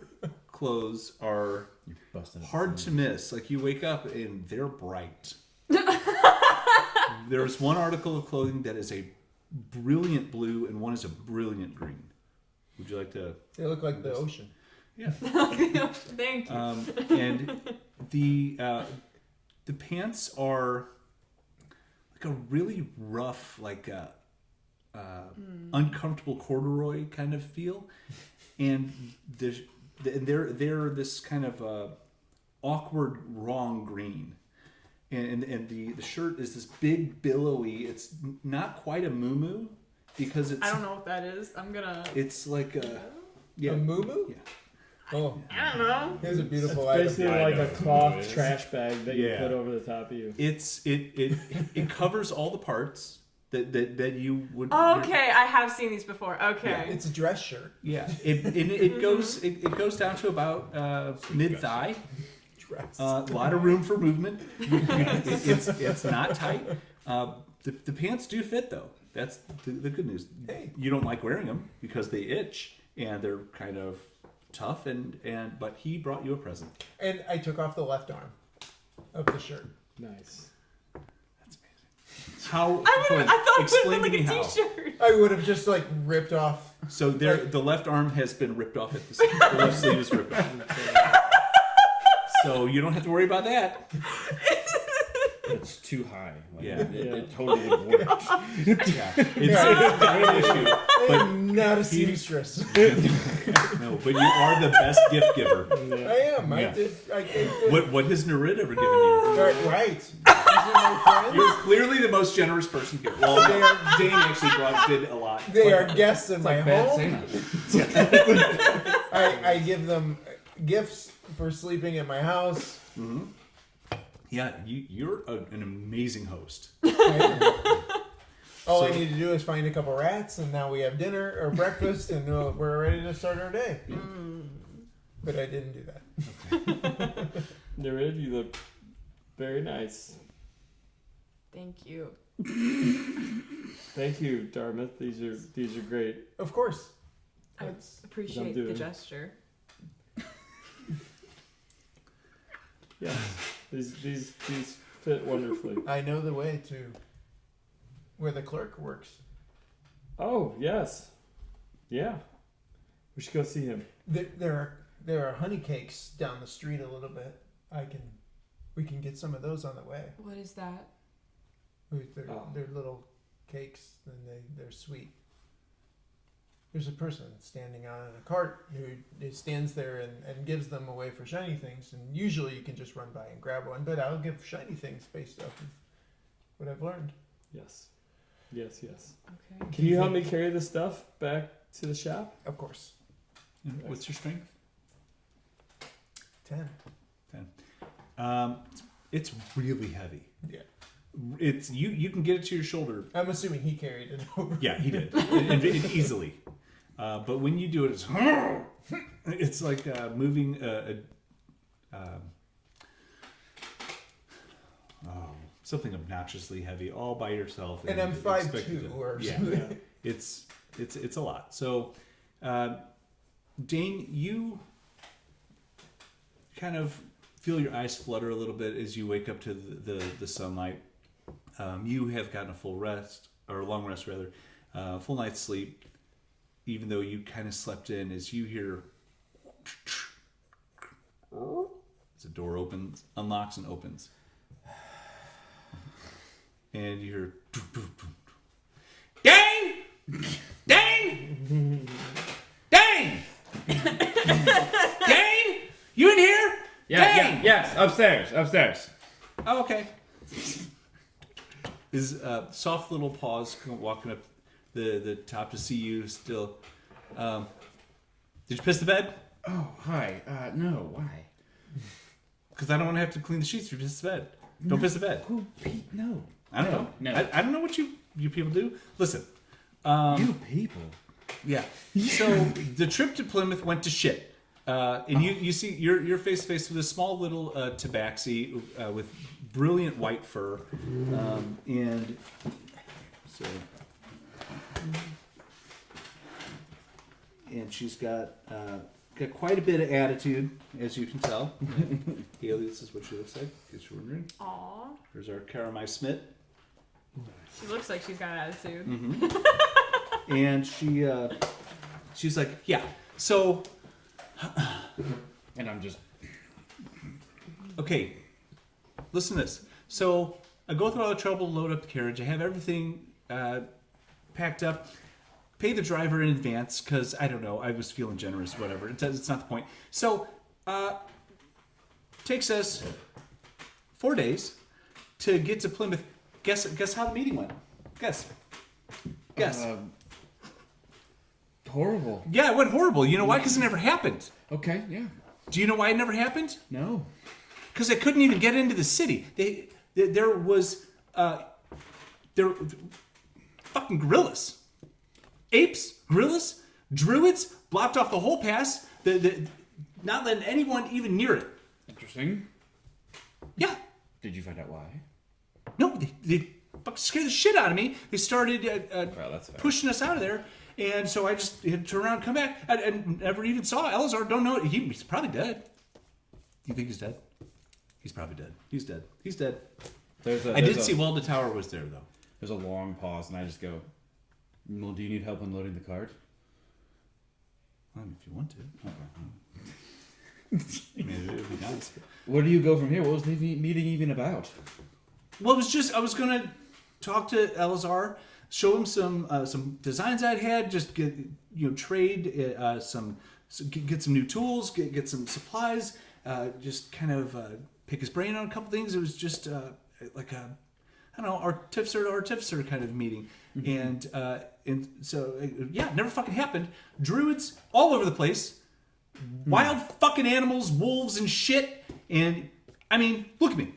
clothes are You're busting. hard to miss. Like you wake up and they're bright. There's one article of clothing that is a brilliant blue and one is a brilliant green. Would you like to? They look like the ocean. Yeah. Thank you. And the pants are like a really rough, like uncomfortable corduroy kind of feel, and they're this kind of awkward wrong green, and the shirt is this big billowy. It's not quite a muumuu because it's. I don't know what that is. I'm gonna. It's like a A muumuu? Yeah. Oh, I don't know. here's a beautiful It's item. basically like know a what cloth it is. trash bag that you Yeah. put over the top of you. It covers all the parts that you would. Okay, I have seen these before. Okay. It's a dress shirt. Yeah. It goes down to about mid thigh. Dress. A lot of room for movement. It's not tight. The pants do fit though. That's the good news. Hey. You don't like wearing them because they itch and they're kind of tough. But he brought you a present. And I took off the left arm of the shirt. Nice. How? I thought it explain would to have me been like how. a t-shirt. I would have just like ripped off. So the left arm has been ripped off at the left sleeve is ripped off. So you don't have to worry about that. It's too high. Like, Yeah. it totally didn't work. Yeah. It's not an issue. But I'm not a seamstress. no, but you are the best gift giver. I am. Yeah. I did. What has Nereid ever given you? Right. These are my friends. You're clearly the most generous person here. Well, Dayne actually did a lot. They are guests in my Bad home. Santa. I give them gifts for sleeping at my house. Mm-hmm. Yeah, you're an amazing host. All I need to do is find a couple rats, and now we have dinner or breakfast, and we're ready to start our day. But I didn't do that. Nereid, you look very nice. Thank you. Thank you, Dartmouth. These are great. Of course. I That's- appreciate doing. the gesture. Yeah. These fit wonderfully. I know the way to where the clerk works. Oh, yes. Yeah. We should go see him. There are honey cakes down the street a little bit. We can get some of those on the way. What is that? They're little cakes, and they're sweet. There's a person standing out in a cart who stands there and gives them away for shiny things, and usually you can just run by and grab one, but I'll give shiny things based off of what I've learned. Yes. Yes, yes. Okay. Can you help me carry the stuff back to the shop? Of course. And what's your strength? 10. 10. It's really heavy. Yeah. It's you can get it to your shoulder. I'm assuming he carried it over. Yeah, he did, and easily. But when you do it, it's like moving something obnoxiously heavy all by yourself. And I'm 5'2" or yeah, something. it's a lot. So, Dayne, you kind of feel your eyes flutter a little bit as you wake up to the sunlight. You have gotten a full rest, or a long rest rather, full night's sleep, even though you kind of slept in. As you hear, as the door unlocks and opens, and you hear, Dayne, Dayne, Dayne, Dayne, you in here? Dayne! Yes, upstairs. Oh, okay. His soft little paws walking up the top to see you still. Did you piss the bed? Oh, hi. No, why? Because I don't want to have to clean the sheets if you piss the bed. Don't piss the bed. Who? Pete? No. I don't know. No. I don't know what you people do. Listen. You people. Yeah. So the trip to Plymouth went to shit. And you see you're face to face with a small little tabaxi with brilliant white fur, and so she's got quite a bit of attitude, as you can tell. Haley, this is what she looks like. In case you're wondering. Aw. There's our Karamai Smit. She looks like she's got attitude. Mm-hmm. And she's like, yeah. So. And I'm just. Okay, listen to this. So I go through all the trouble to load up the carriage. I have everything packed up. Pay the driver in advance because I don't know. I was feeling generous, whatever. It's not the point. So, takes us 4 days to get to Plymouth. Guess how the meeting went. Guess. Horrible. Yeah, it went horrible. You know why? Because it never happened. Okay, yeah. Do you know why it never happened? No. Because they couldn't even get into the city. There was fucking gorillas. Apes, gorillas, druids blocked off the whole pass. Not letting anyone even near it. Interesting. Yeah. Did you find out why? No, they fucking scared the shit out of me. They started Well, that's fair. pushing us out of there. And so I just had to turn around and come back. I never even saw Elazar. Don't know. He's probably dead. Do you think he's dead? He's probably dead. He's dead. He's dead. I did see Walda Tower was there, though. There's a long pause, and I just go, well, do you need help unloading the cart? If you want to. Okay. Maybe it would be nice. Where do you go from here? What was the meeting even about? Well, it was just I was gonna talk to Elazar, show him some designs I'd had, just get trade get some new tools, get some supplies, just kind of pick his brain on a couple things. It was just like a I don't know artificer kind of meeting, and so yeah, never fucking happened. Druids all over the place, wild fucking animals, wolves and shit, and I mean, look at me.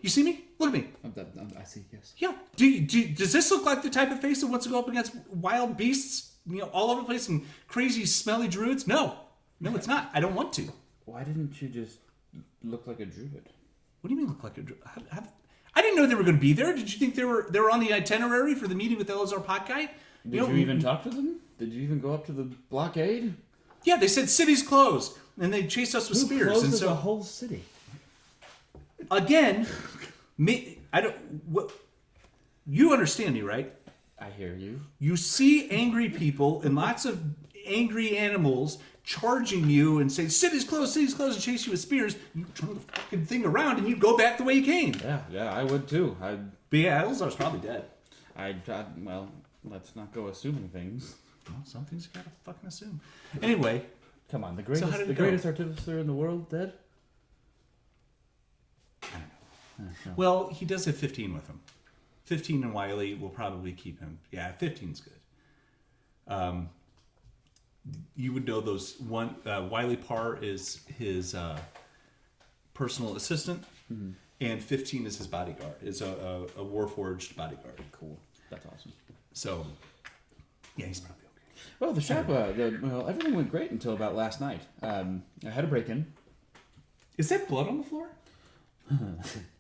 You see me? Look at me. I see, yes. Yeah. Does this look like the type of face that wants to go up against wild beasts, all over the place and crazy, smelly druids? No, it's not. I don't want to. Why didn't you just look like a druid? What do you mean look like a druid? I didn't know they were going to be there. Did you think they were on the itinerary for the meeting with Elazar Potguy? Did you even talk to them? Did you even go up to the blockade? Yeah, they said city's closed, and they chased us with Who spears. closes And so the whole city? again, you understand me, right? I hear you. You see angry people and lots of angry animals charging you and saying, city's closed, and chase you with spears. You turn the fucking thing around and you go back the way you came. Yeah, I would too. But yeah, Elazar's probably dead. Well, let's not go assuming things. Well, some things you gotta fucking assume. Anyway, Come on, the So greatest, how did it the go? greatest artificer in the world dead? well, he does have 15 with him. 15 and Wiley will probably keep him. Yeah, 15's good. You would know those one. Wiley Parr is his personal assistant, and 15 is his bodyguard. Is a warforged bodyguard. Cool. That's awesome. So, yeah, he's probably okay. Well, the shop, everything went great until about last night. I had a break-in. Is that blood on the floor?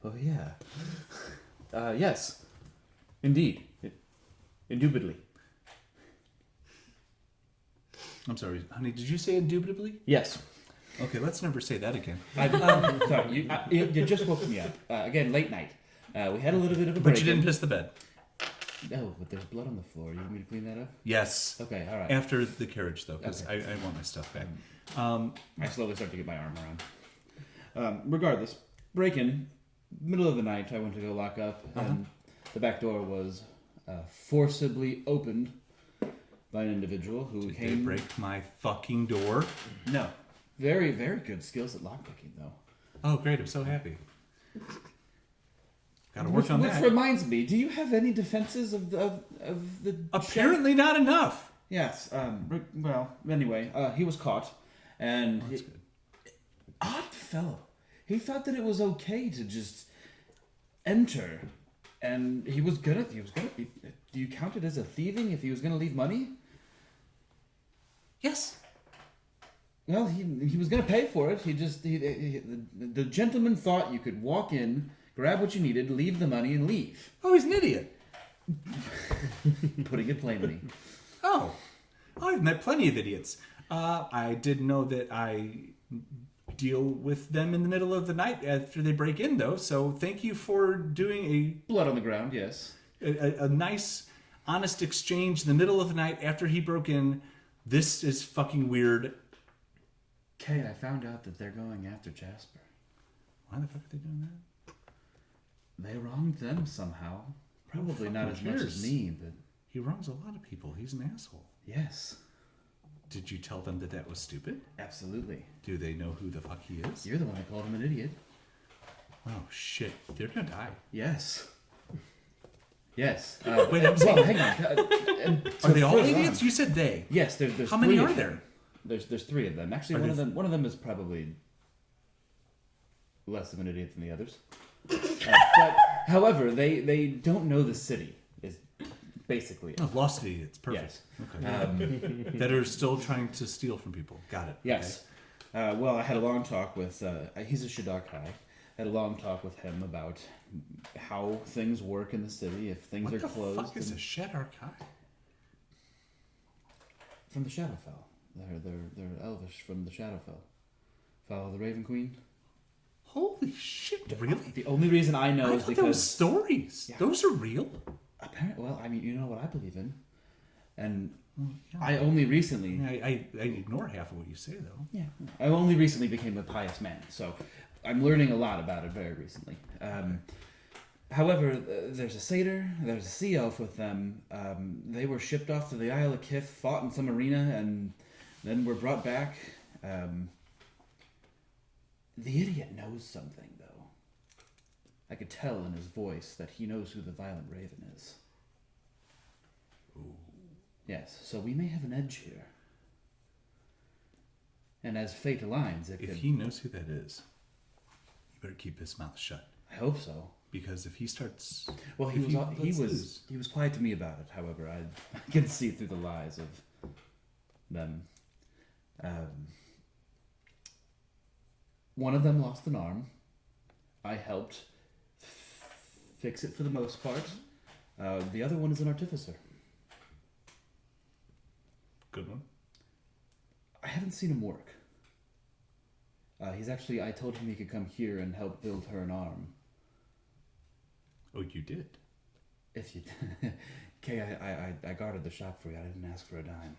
Oh, yeah. Yes. Indeed. Indubitably. I'm sorry, honey. Did you say indubitably? Yes. Okay, let's never say that again. Sorry, you just woke me up. Again, late night. We had a little bit of a break. But you didn't piss the bed. No, but there's blood on the floor. You want me to clean that up? Yes. Okay, all right. After the carriage, though, because Okay. I want my stuff back. I slowly start to get my arm around. Regardless, break-in, middle of the night, I went to go lock up, and the back door was forcibly opened by an individual who Did came... they break my fucking door? No. Very, very good skills at lockpicking, though. Oh, great. I'm so happy. Gotta work on Which that. reminds me, do you have any defenses of the Apparently not enough. Yes. Well, anyway, he was caught, and Oh, that's good. odd fellow. He thought that it was okay to just enter, and he was gonna. Do you count it as a thieving if he was gonna leave money? Yes. Well, he was gonna pay for it. The gentleman thought you could walk in, grab what you needed, leave the money, and leave. Oh, he's an idiot. Putting it plainly. Oh, I've met plenty of idiots. I didn't know that I deal with them in the middle of the night after they break in, though. So thank you for doing Blood on the ground, yes. a nice, honest exchange in the middle of the night after he broke in. This is fucking weird. Kate, I found out that they're going after Jasper. Why the fuck are they doing that? They wronged them somehow. Probably not as much as cares? me, but... He wrongs a lot of people. He's an asshole. Yes, Did you tell them that was stupid? absolutely. Do they know who the fuck he is? You're the one who called him an idiot. Oh shit! They're gonna die. Yes. Yes. Wait, I'm well, hang on. Are they all further idiots? on- You said they. Yes, there's How many three are of there? them. There's 3 of them. Actually, Are one of them is probably less of an idiot than the others. But however, they don't know the city. Is basically it. Oh, lost idiots. Perfect. Yes. Okay. That are still trying to steal from people. Got it. Yes. Well, I had a long talk with. He's a Shadok-hai. I had a long talk with him about how things work in the city, if things What are the closed. fuck is and- a shed archive? From the Shadowfell. They're elvish from the Shadowfell. Follow the Raven Queen. Holy shit! Really? The only reason I know I is thought that was because stories. Yeah. Those are real. apparently, well, I mean, you know what I believe in, and Well, yeah. I only recently. I ignore half of what you say though. Yeah, I only recently became a pious man, so I'm learning a lot about it very recently. However, there's a satyr, there's a sea elf with them. They were shipped off to the Isle of Kith, fought in some arena, and then were brought back. The idiot knows something, though. I could tell in his voice that he knows who the Violent Raven is. Ooh. Yes, so we may have an edge here. And as fate aligns, it If could... he knows who that is, you better keep his mouth shut. I hope so. Because if he starts, Well, If he lets was loose. he was quiet to me about it. However, I can see through the lies of them. One of them lost an arm. I helped fix it for the most part. The other one is an artificer. good one. I haven't seen him work. He's actually. I told him he could come here and help build her an arm. Oh, you did. If you, Kay, I guarded the shop for you. I didn't ask for a dime.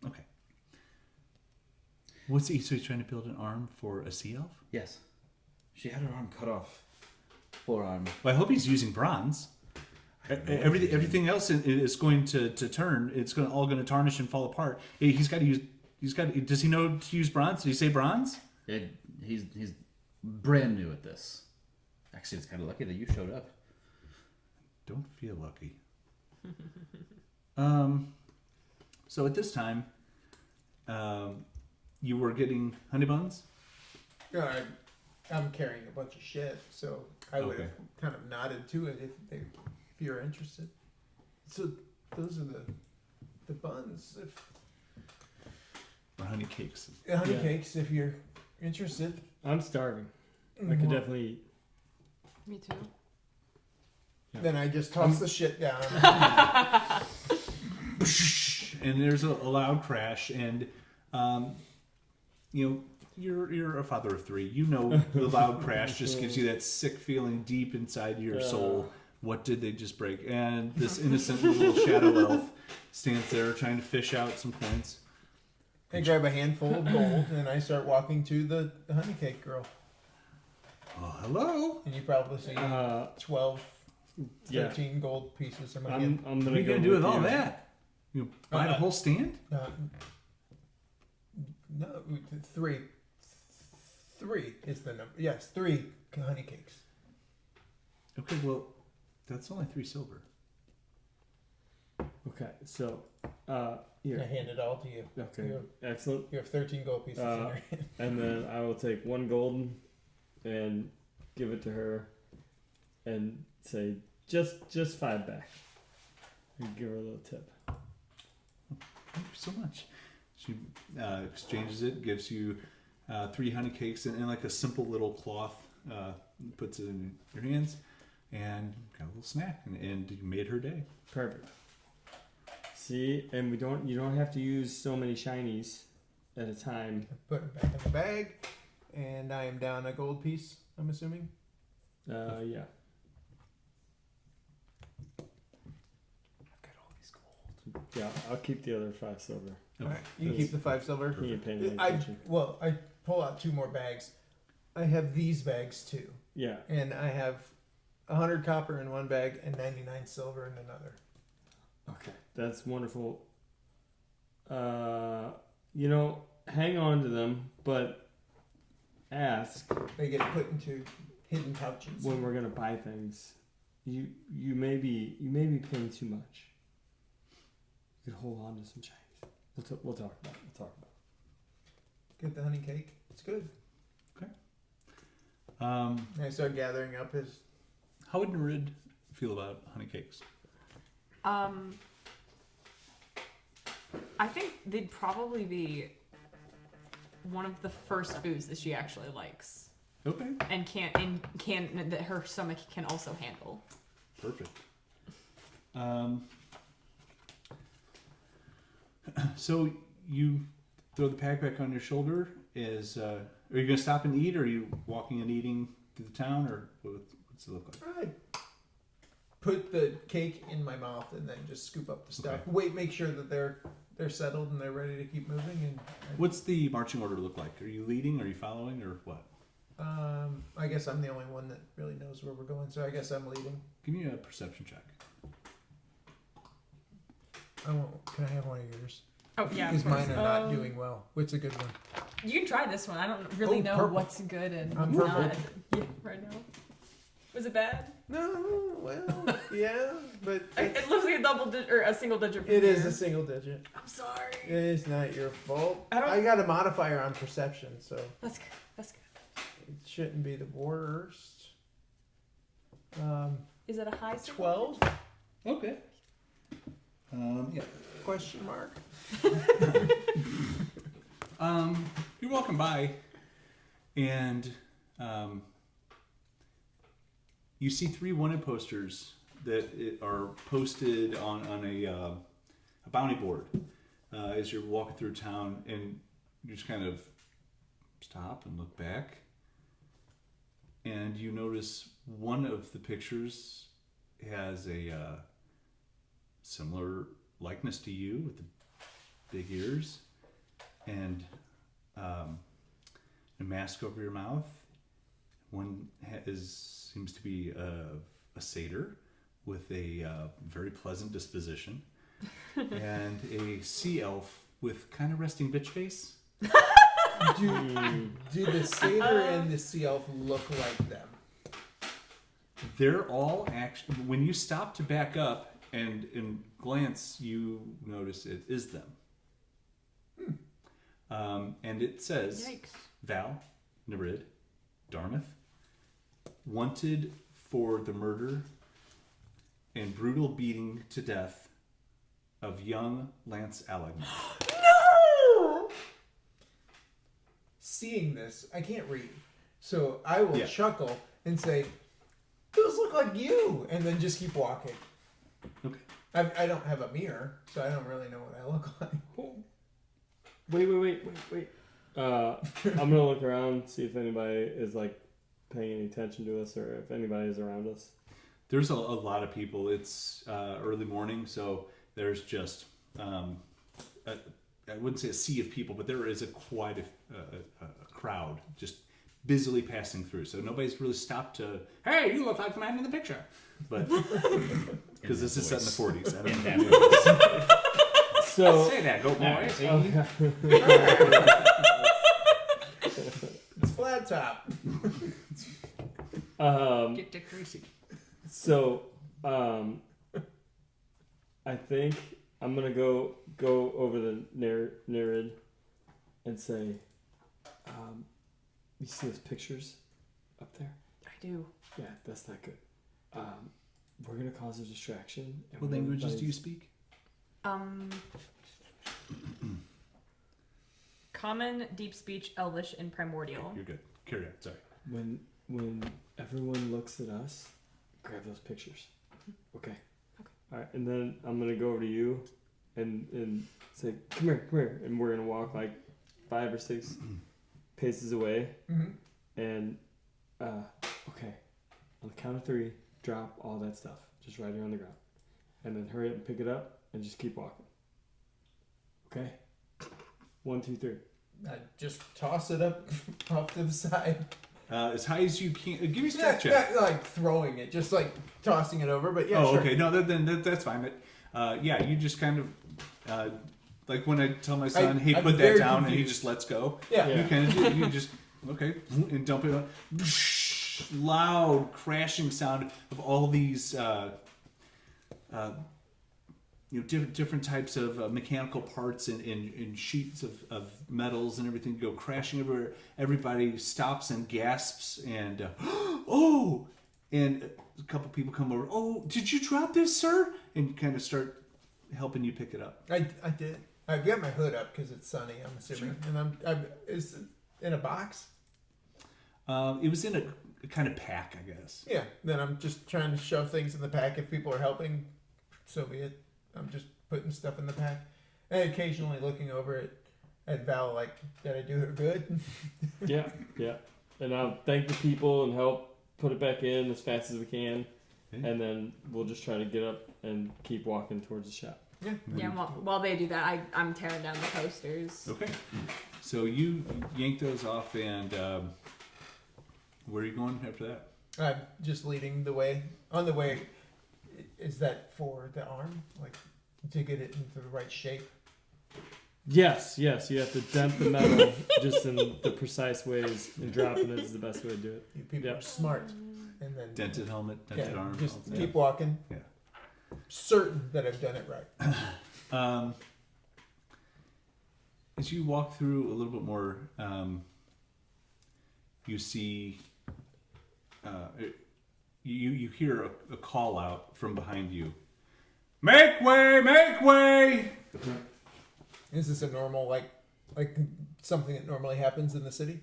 Okay. What's he? So he's trying to build an arm for a sea elf? Yes, she had her arm cut off. Forearm. Well, I hope he's using bronze. Everything else is going to turn. It's all going to tarnish and fall apart. He's got to use. Does he know to use bronze? Did he say bronze? He's brand new at this. Actually, it's kind of lucky that you showed up. Don't feel lucky. So at this time, you were getting honey buns. I'm carrying a bunch of shit, so I would have kind of nodded to it if you're interested. So those are the buns, Or honey cakes. honey cakes, if you're interested. I'm starving. I could definitely eat. Me too. Then I just toss the shit down. And there's a loud crash, and you're a father of 3. You know the loud crash just gives you that sick feeling deep inside your soul. What did they just break? And this innocent little shadow elf stands there trying to fish out some coins. I grab a handful of gold and I start walking to the honey cake girl. Oh, hello. And you probably see 12, Yeah. 13 gold pieces in my I'm hand. gonna What are you go gonna do with you. all that? You buy the whole stand? No, 3. 3 is the number. Yes, 3 honey cakes. Okay, well, that's only 3 silver. Okay, so I here. hand it all to you. Okay, Yeah. excellent. You have 13 gold pieces in your hand. And then I will take 1 golden and give it to her, and say just 5 back. And give her a little tip. Thank you so much. She exchanges it, gives you 3 honey cakes and like a simple little cloth, puts it in your hands, and got a little snack, and you made her day. Perfect. See, and you don't have to use so many shinies at a time. Put it back in the bag, and I am down a gold piece, I'm assuming. Yeah. I've got all these gold. Yeah, I'll keep the other 5 silver. Okay. Alright, you keep the 5 silver. He ain't paying any I attention. pull out 2 more bags. I have these bags too, Yeah. and I have 100 copper in one bag and 99 silver in another. Okay, that's wonderful. Hang on to them, but ask They get put into hidden pouches. when we're gonna buy things. You may be paying too much. You could hold on to some change. We'll talk about it. Get the honey cake. It's good. Um, And I start gathering up his. how would Nereid feel about honey cakes? I think they'd probably be one of the first foods that she actually likes Okay. and that her stomach can also handle. Perfect. So you throw the pack back on your shoulder. Are you going to stop and eat, or are you walking and eating through the town, or what's it look like? I put the cake in my mouth and then just scoop up the stuff. Okay. Make sure that they're settled and they're ready to keep moving. And What's the marching order look like? Are you leading? Are you following, or what? I guess I'm the only one that really knows where we're going, so I guess I'm leading. Give me a perception check. Can I have one of yours? Oh yeah, Because mine are not doing well. What's a good one? You can try this one. I don't really know purple. what's good and I'm not purple. right now. Was it bad? No, well, yeah, but It looks like a double digit or a single digit. it is a single digit. I'm sorry. It is not your fault. I don't- I got a modifier on perception, so That's good. That's good. it shouldn't be the worst. Is it a high? single 12? Okay. Yeah. Question mark. You're walking by, and you see 3 wanted posters that are posted on a bounty board as you're walking through town, and you just kind of stop and look back, and you notice one of the pictures has a similar likeness to you with the big ears and a mask over your mouth. One seems to be a satyr with a very pleasant disposition, and a sea elf with kind of resting bitch face. Do the satyr and the sea elf look like them? They're all actually. When you stop to back up and glance, you notice it is them. And it says, Yikes. Val, Nereid, Darmythe, wanted for the murder and brutal beating to death of young Lance Allegman. No! Seeing this, I can't read. So I will chuckle and say, those look like you! And then just keep walking. Okay. I don't have a mirror, so I don't really know what I look like. Wait. I'm gonna look around, see if anybody is like paying any attention to us or if anybody is around us. There's a lot of people. It's early morning, so there's just I wouldn't say a sea of people, but there is quite a crowd just busily passing through. So nobody's really stopped to, hey, you look like the man in the picture. But because this is set in the 40s. I don't know. So Say that, goat boy. It's flat top. Get Dick Tracy. So, I think I'm gonna go over the Nereid and say, you see those pictures up there? I do. Yeah, that's not good. We're gonna cause a distraction. And What languages do you speak? Common, deep speech, Elvish, and primordial. You're good. Carry on. Sorry. When everyone looks at us, grab those pictures. Okay. All right, and then I'm gonna go over to you, and say, come here, and we're gonna walk like 5 or 6 paces away, and okay, on the count of 3, drop all that stuff, just right here on the ground, and then hurry up and pick it up, and just keep walking. Okay. 1, 2, 3. I just toss it up off to the side. as high as you can. Give me a Not, strength check. not like throwing it, just like tossing it over. But yeah, Oh, sure. okay. No, then that's fine. But, yeah, you just kind of like when I tell my son, "Hey, I'm put that very down," and he confused. just lets go. Yeah. You kind of do. You just okay and dump it on. Loud crashing sound of all these different types of mechanical parts and sheets of metals and everything go crashing everywhere. Everybody stops and gasps and oh, and a couple people come over. Oh, did you drop this, sir? And kind of start helping you pick it up. I did. I've got my hood up because it's sunny. I'm assuming, and I'm is it in a box. It was in a kind of pack, I guess. Yeah. Then I'm just trying to shove things in the pack. If people are helping, so be it. I'm just putting stuff in the pack, and occasionally looking over at Val, like, did I do her good? Yeah. And I'll thank the people and help put it back in as fast as we can, Okay. and then we'll just try to get up and keep walking towards the shop. Yeah, while they do that, I'm tearing down the posters. Okay. So you yank those off, and where are you going after that? I'm just leading the way. On the way, is that for the arm, like to get it into the right shape? Yes. You have to dent the metal just in the precise ways, and dropping it is the best way to do it. You people Yeah. are smart. And then Dented helmet, dented arm. just all that. keep walking. Yeah. Certain that I've done it right. As you walk through a little bit more, you see, you hear a call out from behind you. Make way! Make way! Is this a normal like something that normally happens in the city?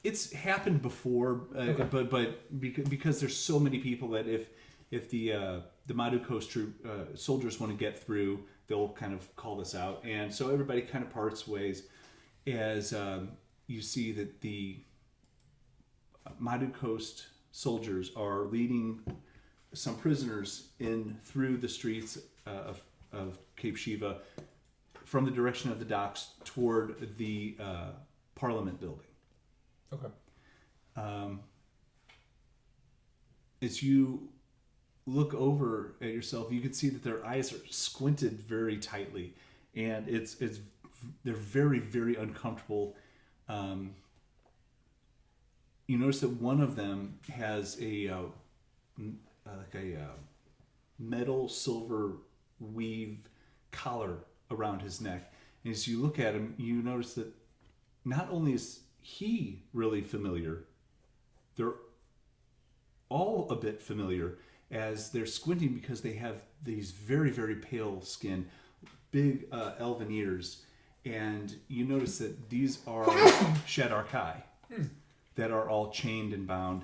It's happened before, but because there's so many people that if the Madu Coast troop soldiers want to get through, they'll kind of call this out, and so everybody kind of parts ways as you see that the Madu Coast soldiers are leading some prisoners in through the streets of Cape Shiva from the direction of the docks toward the Parliament building. Okay. As you look over at yourself, you can see that their eyes are squinted very tightly, and they're very, very uncomfortable. You notice that one of them has a metal silver weave collar around his neck, and as you look at him, you notice that not only is he really familiar, they're all a bit familiar as they're squinting because they have these very, very pale skin, big elven ears, and you notice that these are Shadarkai that are all chained and bound,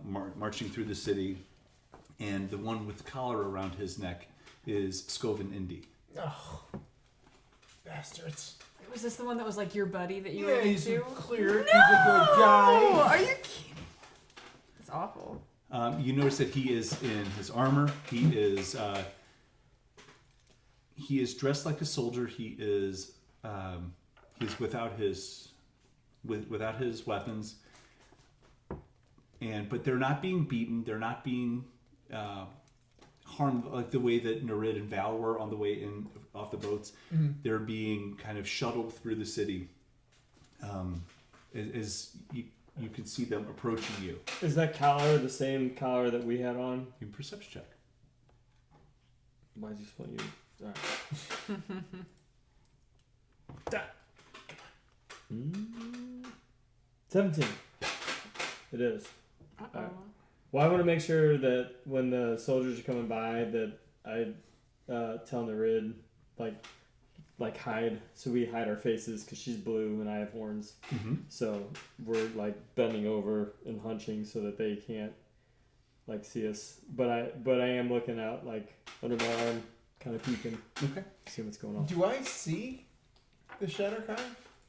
marching through the city, and the one with the collar around his neck is Scoven Indy. Oh, bastards! Was this the one that was like your buddy that you Yeah, were he's into? clear. He's a good guy. Oh, are you kidding? That's awful. You notice that he is in his armor. He is dressed like a soldier. He's without his weapons, but they're not being beaten. They're not being harmed like the way that Nereid and Val were on the way in off the boats. Mm-hmm. They're being kind of shuttled through the city. As you can see them approaching you. Is that collar the same collar that we had on? You can perception check. Why is he just want you? Alright. 17. It is. Alright. Well, I want to make sure that when the soldiers are coming by, that I tell Nereid, like hide, so we hide our faces because she's blue and I have horns. Mm-hmm. So we're like bending over and hunching so that they can't like see us. But I am looking out like under my arm, kind of peeking. Okay. See what's going on. Do I see the Shadarkai?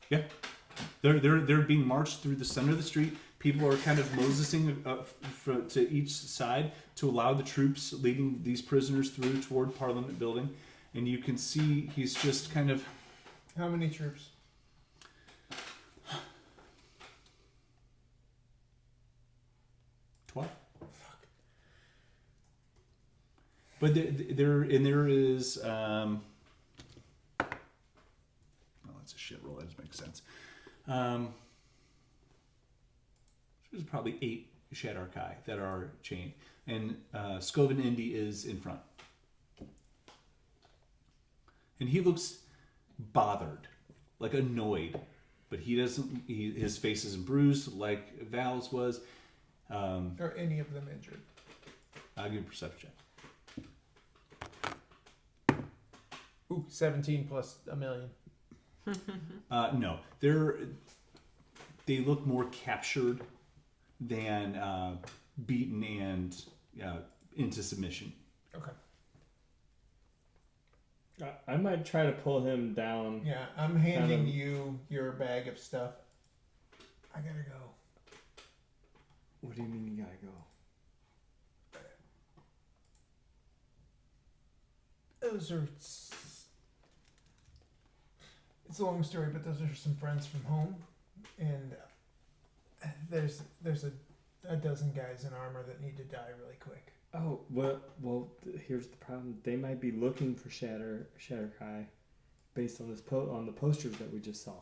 Yeah. They're being marched through the center of the street. People are kind of Mosesing to each side to allow the troops leading these prisoners through toward Parliament building. And you can see he's just kind of... How many troops? 12. But there is well, that's a shit roll. That doesn't make sense. There's probably 8 Shadarkai that are chained, and Scoven Indy is in front, and he looks bothered, like annoyed, but he doesn't. His face isn't bruised like Val's was. Are any of them injured? I'll give a perception check. Ooh, 17 plus a million. No, they look more captured than beaten and into submission. Okay. I might try to pull him down. Yeah, I'm handing you your bag of stuff. I gotta go. What do you mean you gotta go? Those are... It's a long story, but those are some friends from home. And there's a dozen guys in armor that need to die really quick. Oh, well, here's the problem. They might be looking for Shatterkai based on on the posters that we just saw.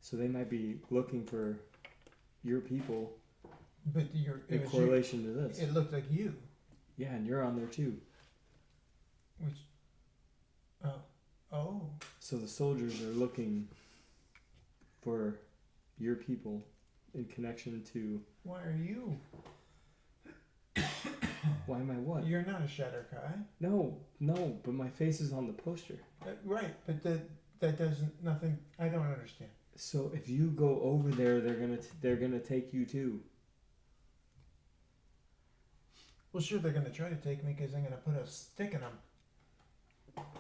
So they might be looking for your people But in correlation to this. It looked like you. Yeah, and you're on there too. Which... Oh. So the soldiers are looking for your people in connection to... Why are you? Why am I what? You're not a Shatterkai. No, but my face is on the poster. Right, but that doesn't... Nothing... I don't understand. So if you go over there, they're gonna take you too. Well, sure, they're going to try to take me because I'm going to put a stick in them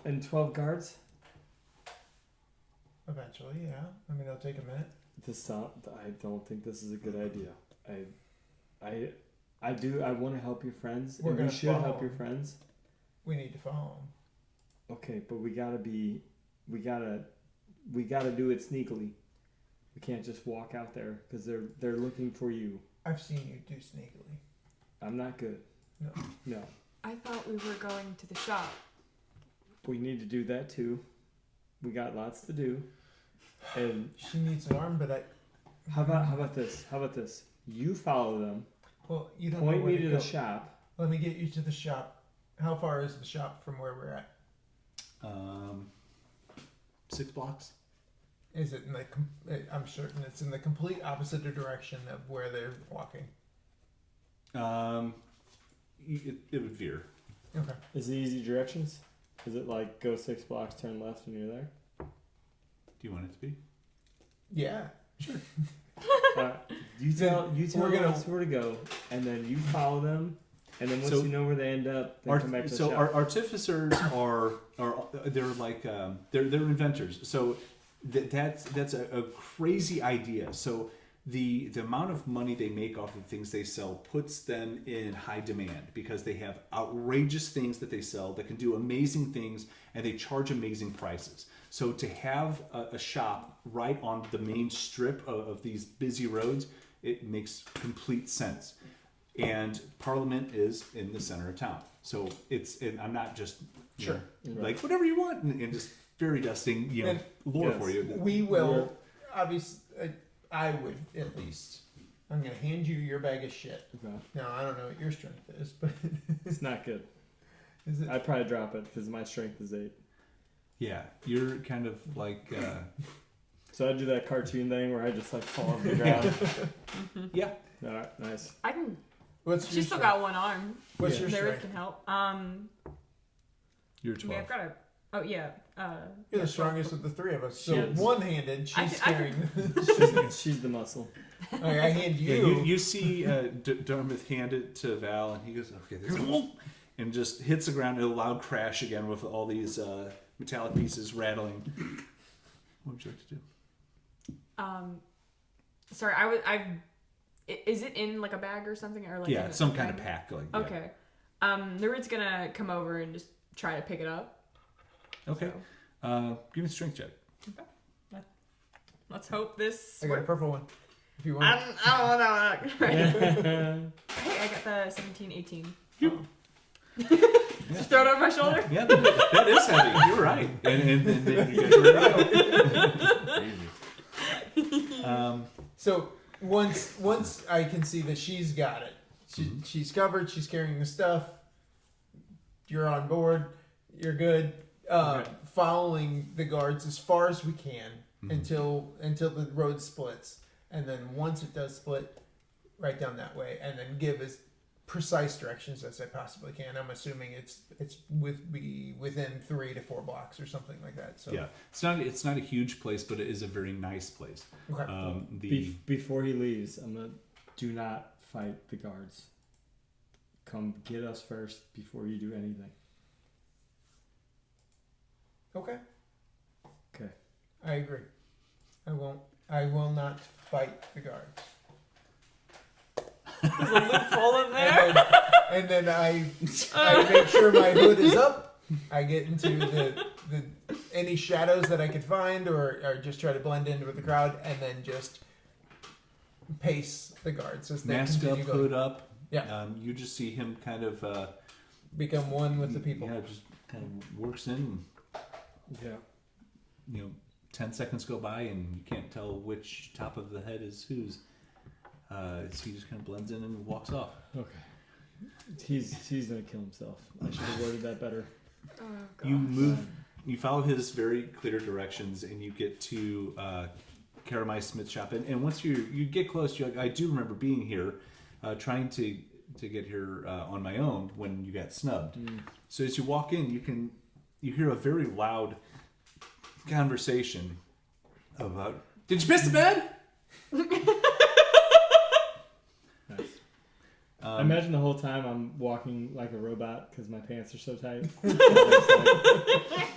And 12 guards? eventually, yeah. I mean, it'll take a minute. I don't think this is a good idea. I want to help your friends. We're And we gonna should help follow your 'em. friends. We need to follow them. Okay, but we gotta do it sneakily. We can't just walk out there because they're looking for you. I've seen you do sneakily. I'm not good. No. I thought we were going to the shop. We need to do that too. We got lots to do. And She needs an arm, but I... how about this? You follow them. Well, you don't know Point where me to to go. the shop. Let me get you to the shop. How far is the shop from where we're at? 6 blocks. Is it in the... I'm certain it's in the complete opposite direction of where they're walking. It would veer. Okay. Is it easy directions? Is it like go 6 blocks, turn left, and you're there? Do you want it to be? Yeah. You tell We're gonna- us where to go, and then you follow them, and then once So- you know where they end up, then come back to the shop. Our artificers are they're like they're inventors. So that's a crazy idea. So the amount of money they make off of things they sell puts them in high demand because they have outrageous things that they sell that can do amazing things, and they charge amazing prices. So to have a shop right on the main strip of these busy roads, it makes complete sense. And Parliament is in the center of town. So I'm not just Sure. like whatever you want and just fairy dusting And- lore Yes. for you. We will... Obviously, I would, at least. I'm going to hand you your bag of shit. Okay. Now, I don't know what your strength is, but... It's not good. Is it... I'd probably drop it because my strength is 8. Yeah, you're kind of like So I do that cartoon thing where I just like fall on the ground. yeah. All right, nice. I can. What's She's your still strength? got one arm. What's your Nereid strength? can help. You're I mean, 12. I've got a. Oh yeah. You're the strongest of the three of us. So Yes. one-handed, I she's can- carrying... She's the muscle. Okay, I hand Yeah, you... you see Darmythe hand it to Val, and he goes, "Okay," this and just hits the ground in a loud crash again with all these metallic pieces rattling. What would you like to do? Sorry, is it in like a bag or something, or like? Yeah, in it's some a kind of bag? pack. Like, yeah. Okay. Nereid's gonna come over and just try to pick it up. Okay. So, Give me a strength check. let's hope this. I got a works. purple one. If you want. I don't know that. Right. Hey, I got a 17, 18. Oh. Just throw it over my shoulder. Yeah, that is heavy. You're right. And then you guys were right. So once I can see that she's got it, she's covered. She's carrying the stuff. You're on board. You're good. Okay. Following the guards as far as we can until the road splits, and then once it does split, right down that way, and then give as precise directions as I possibly can. I'm assuming it's within 3 to 4 blocks or something like that. So Yeah, it's not a huge place, but it is a very nice place. Okay. Before he leaves, I'm gonna do not fight the guards. Come get us first before you do anything. Okay. Okay. I agree. I will not fight the guards. There's a loophole in there. And then I make sure my hood is up. I get into the any shadows that I could find, or just try to blend in with the crowd, and then just pace the guards as they Mask up, continue going. hood up. Yeah. You just see him kind of Become one with the people. Yeah, just kind of works in. Yeah. 10 seconds go by and you can't tell which top of the head is whose. So he just kind of blends in and walks off. Okay. He's gonna kill himself. I should have worded that better. Oh, You follow his very clear directions and you get to Karamai Smit shop. And once you get close, you're like, I do remember being here, trying to get here on my own when you got snubbed. So as you walk in, you hear a very loud conversation about, did you piss the bed? Nice. I imagine the whole time I'm walking like a robot because my pants are so tight.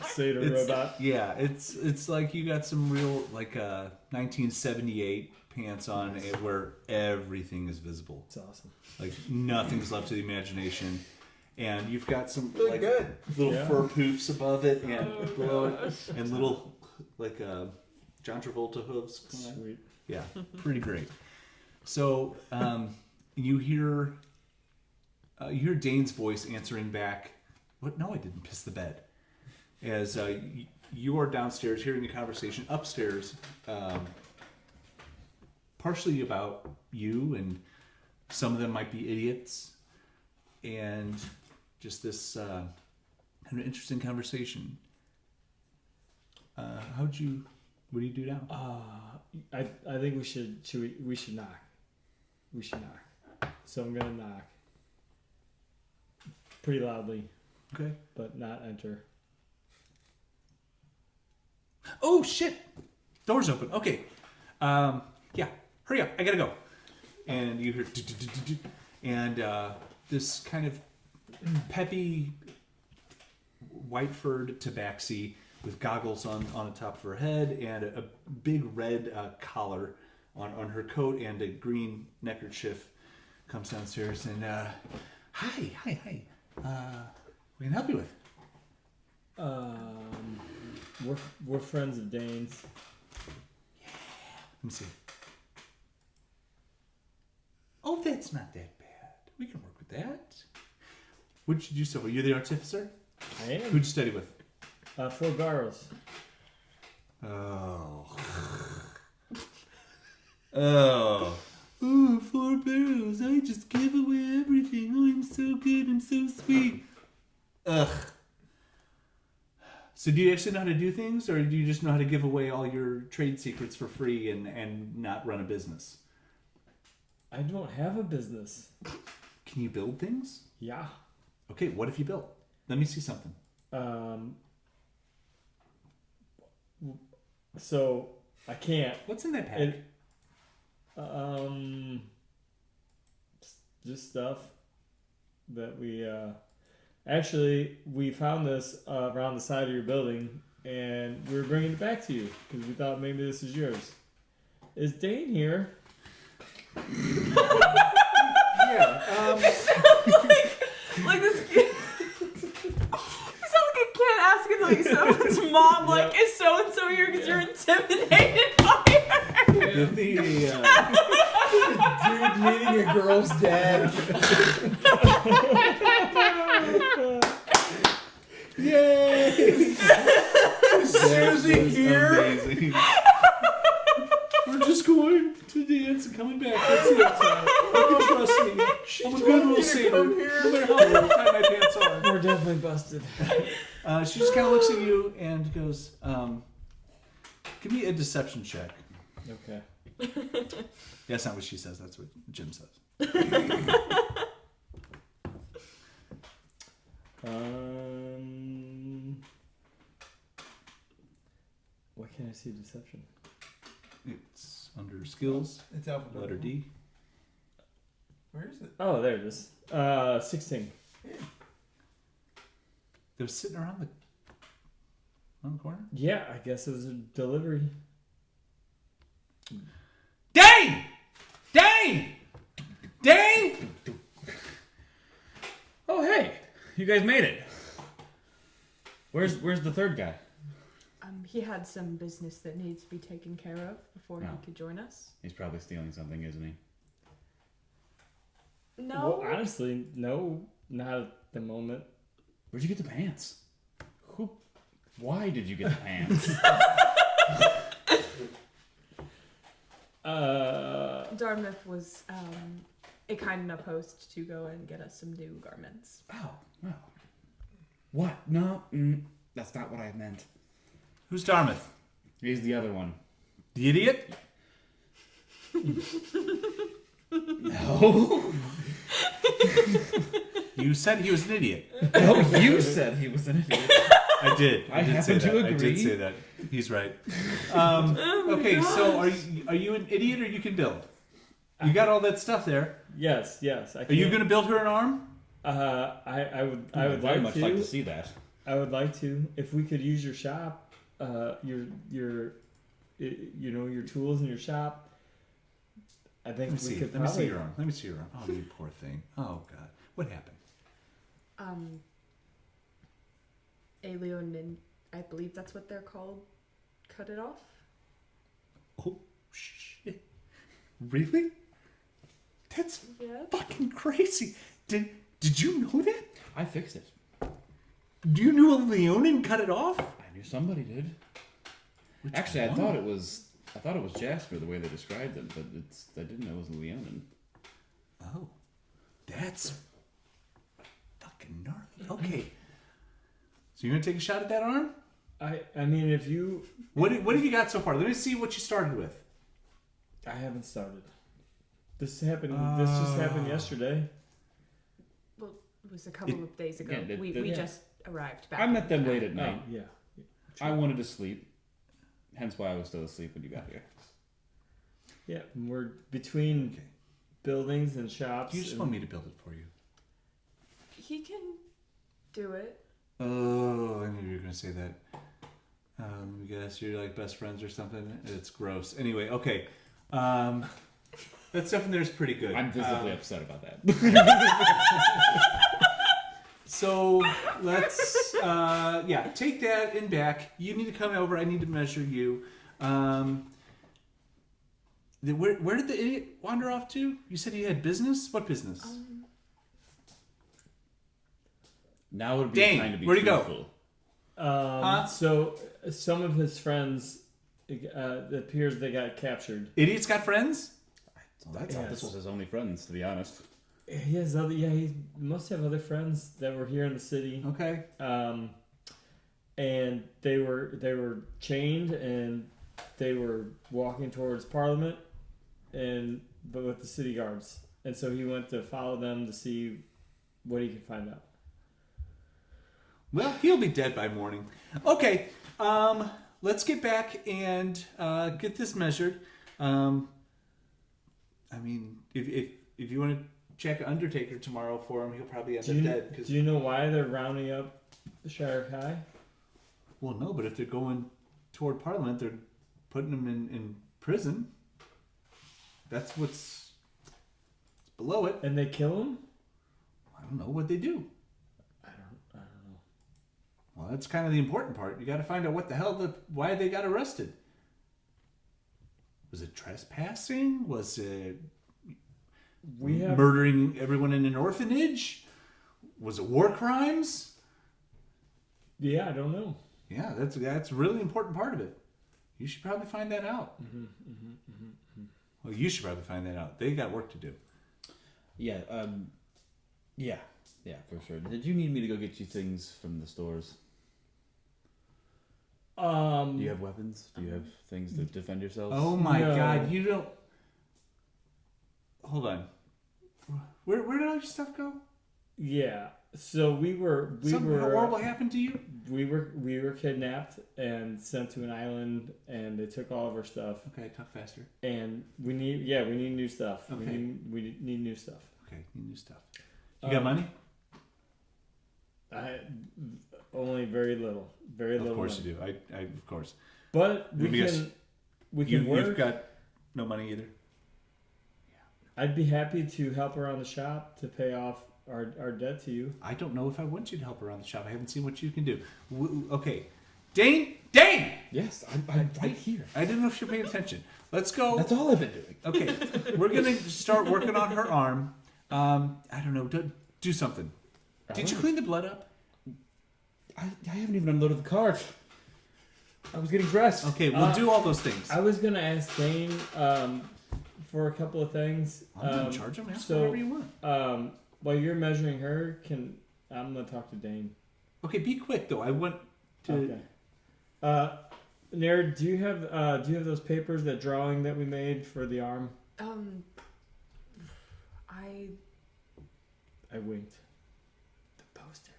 Pseudo robot. Yeah, it's like you got some real like 1978 pants on where everything is visible. It's awesome. Like nothing's left to the imagination. And you've got some Really like good. little Yeah. fur poofs above it and below it, and little like John Travolta hooves. Sweet. Yeah, pretty great. So you hear Dayne's voice answering back. What? No, I didn't piss the bed. As you are downstairs hearing the conversation upstairs, partially about you, and some of them might be idiots, and just this kind of interesting conversation. What do you do now? I think we should knock. We should knock. So I'm gonna knock. Pretty loudly, Okay. but not enter. Oh shit! Door's open. Okay. Yeah. Hurry up! I gotta go. And you hear, and this kind of peppy, white-furred tabaxi with goggles on the top of her head and a big red collar on her coat and a green neckerchief comes downstairs and hi. What can I help you with? We're friends of Dayne's. Let me see. Oh, that's not that bad. We can work with that. What did you do so far? You're the artificer? I am. Who'd you study with? 4 barrels. Oh. Oh. Oh, 4 barrels. I just give away everything. Oh, I'm so good. I'm so sweet. Ugh. So do you actually know how to do things, or do you just know how to give away all your trade secrets for free and not run a business? I don't have a business. Can you build things? Yeah. Okay, what if you built? Let me see something. So I can't. What's in that pack? Just stuff that we actually we found this around the side of your building, and we were bringing it back to you because we thought maybe this is yours. Is Dayne here? Yeah. like this. You sound like a kid asking like someone's mom, like, is so and so here because you're intimidated by her? The Dude meeting a girl's dead. Yay! Susie here. Amazing. We're just going to dance and coming back. That's it. You can trust me. I'm a good little sailor. No matter how tight my pants are. We're definitely busted. She just kind of looks at you and goes, give me a deception check. Okay. That's not what she says. That's what Jim says. Why can't I see deception? It's under skills, It's alphabetical. letter D. Where is it? Oh, there it is. 16. It was sitting around the corner. Yeah, I guess it was a delivery. Dayne! Dayne! Dayne! Oh, hey, you guys made it. Where's the third guy? He had some business that needs to be taken care of before No. he could join us. He's probably stealing something, isn't he? No. Well, honestly, no, not at the moment. Where'd you get the pants? Why did you get the pants? Darmythe was a kind enough host to go and get us some new garments. Oh, well. What? No, that's not what I meant. Who's Darmythe? He's the other one. The idiot? No. You said he was an idiot. No, you said he was an idiot. I did. I did happen say to that. I did agree. say that. He's right. Okay, so are you an idiot or you can build? You got all that stuff there. Yes. Are you going to build her an arm? I would I'd very like much to. like to see that. I would like to. If we could use your shop, your tools in your shop. I think Let me we see. could Let me see probably. your arm. Let me see your arm. Oh, you poor thing. Oh God, what happened? Alien and I believe that's what they're called. Cut it off. Oh shit! Really? That's Yeah. fucking crazy. Did you know that? I fixed it. Do you know a Leonin cut it off? I knew somebody did. Which Actually, one? I thought it was Jasper the way they described him, but I didn't know it was Leonin. Oh, that's fucking gnarly. Okay. So you're gonna take a shot at that arm? I mean, if you. What have you got so far? Let me see what you started with. I haven't started. This happened. This just happened yesterday. Well, it was a couple of days ago. yeah, we yeah. just arrived back. I met them late at Oh, night. yeah. I wanted to sleep, hence why I was still asleep when you got here. Yeah, we're between Okay. buildings and shops. You just want me to build it for you. He can do it. Oh, I knew you were gonna say that. Let me guess, you're like best friends or something. It's gross. Anyway, okay. That stuff in there is pretty good. I'm visibly upset about that. So let's, take that in back. You need to come over. I need to measure you. Where did the idiot wander off to? You said he had business. What business? Now would be Dayne, time to be where'd he go? truthful. So some of his friends, it appears they got captured. Idiots got friends? I thought this was his only friends, to be honest. He has other. Yeah, he must have other friends that were here in the city. Okay. And they were chained and they were walking towards Parliament, but with the city guards. And so he went to follow them to see what he could find out. Well, he'll be dead by morning. Okay. Let's get back and get this measured. I mean, if you want to check Undertaker tomorrow for him, he'll probably end up dead. Do you know why they're rounding up the Shire Kai? Well, no, but if they're going toward Parliament, they're putting him in prison. That's what's below it. And they kill him? I don't know what they do. I don't know. Well, that's kind of the important part. You got to find out what the hell, why they got arrested. Was it trespassing? Was it We have murdering everyone in an orphanage? Was it war crimes? Yeah, I don't know. Yeah, that's a really important part of it. You should probably find that out. Well, you should probably find that out. They got work to do. Yeah, yeah, for sure. Did you need me to go get you things from the stores? Do you have weapons? Do you have things to defend yourselves? Oh my No. God, you don't... Hold on. Where did all your stuff go? Yeah. So we were Something horrible happened to you? we were kidnapped and sent to an island, and they took all of our stuff. Okay, talk faster. And we need new stuff. Okay. We need new stuff. Okay, you new stuff. You got money? Only very little. Very little. Of course money. you do. I of course. But we Yes. can work. You've got no money either. I'd be happy to help around the shop to pay off our debt to you. I don't know if I want you to help around the shop. I haven't seen what you can do. Okay, Dayne. Yes, I'm right here. I didn't know if you're paying attention. Let's go. That's all I've been doing. Okay, we're gonna start working on her arm. I don't know. Do something. Did you clean the blood up? I haven't even unloaded the cart. I was getting dressed. Okay, we'll do all those things. I was gonna ask Dayne for a couple of things. I'm gonna charge him. Ask so- whatever you want. While you're measuring her, I'm gonna talk to Dayne. Okay, be quick though. I want to. Okay. Nereid, do you have those papers, that drawing that we made for the arm? I winked. The posters.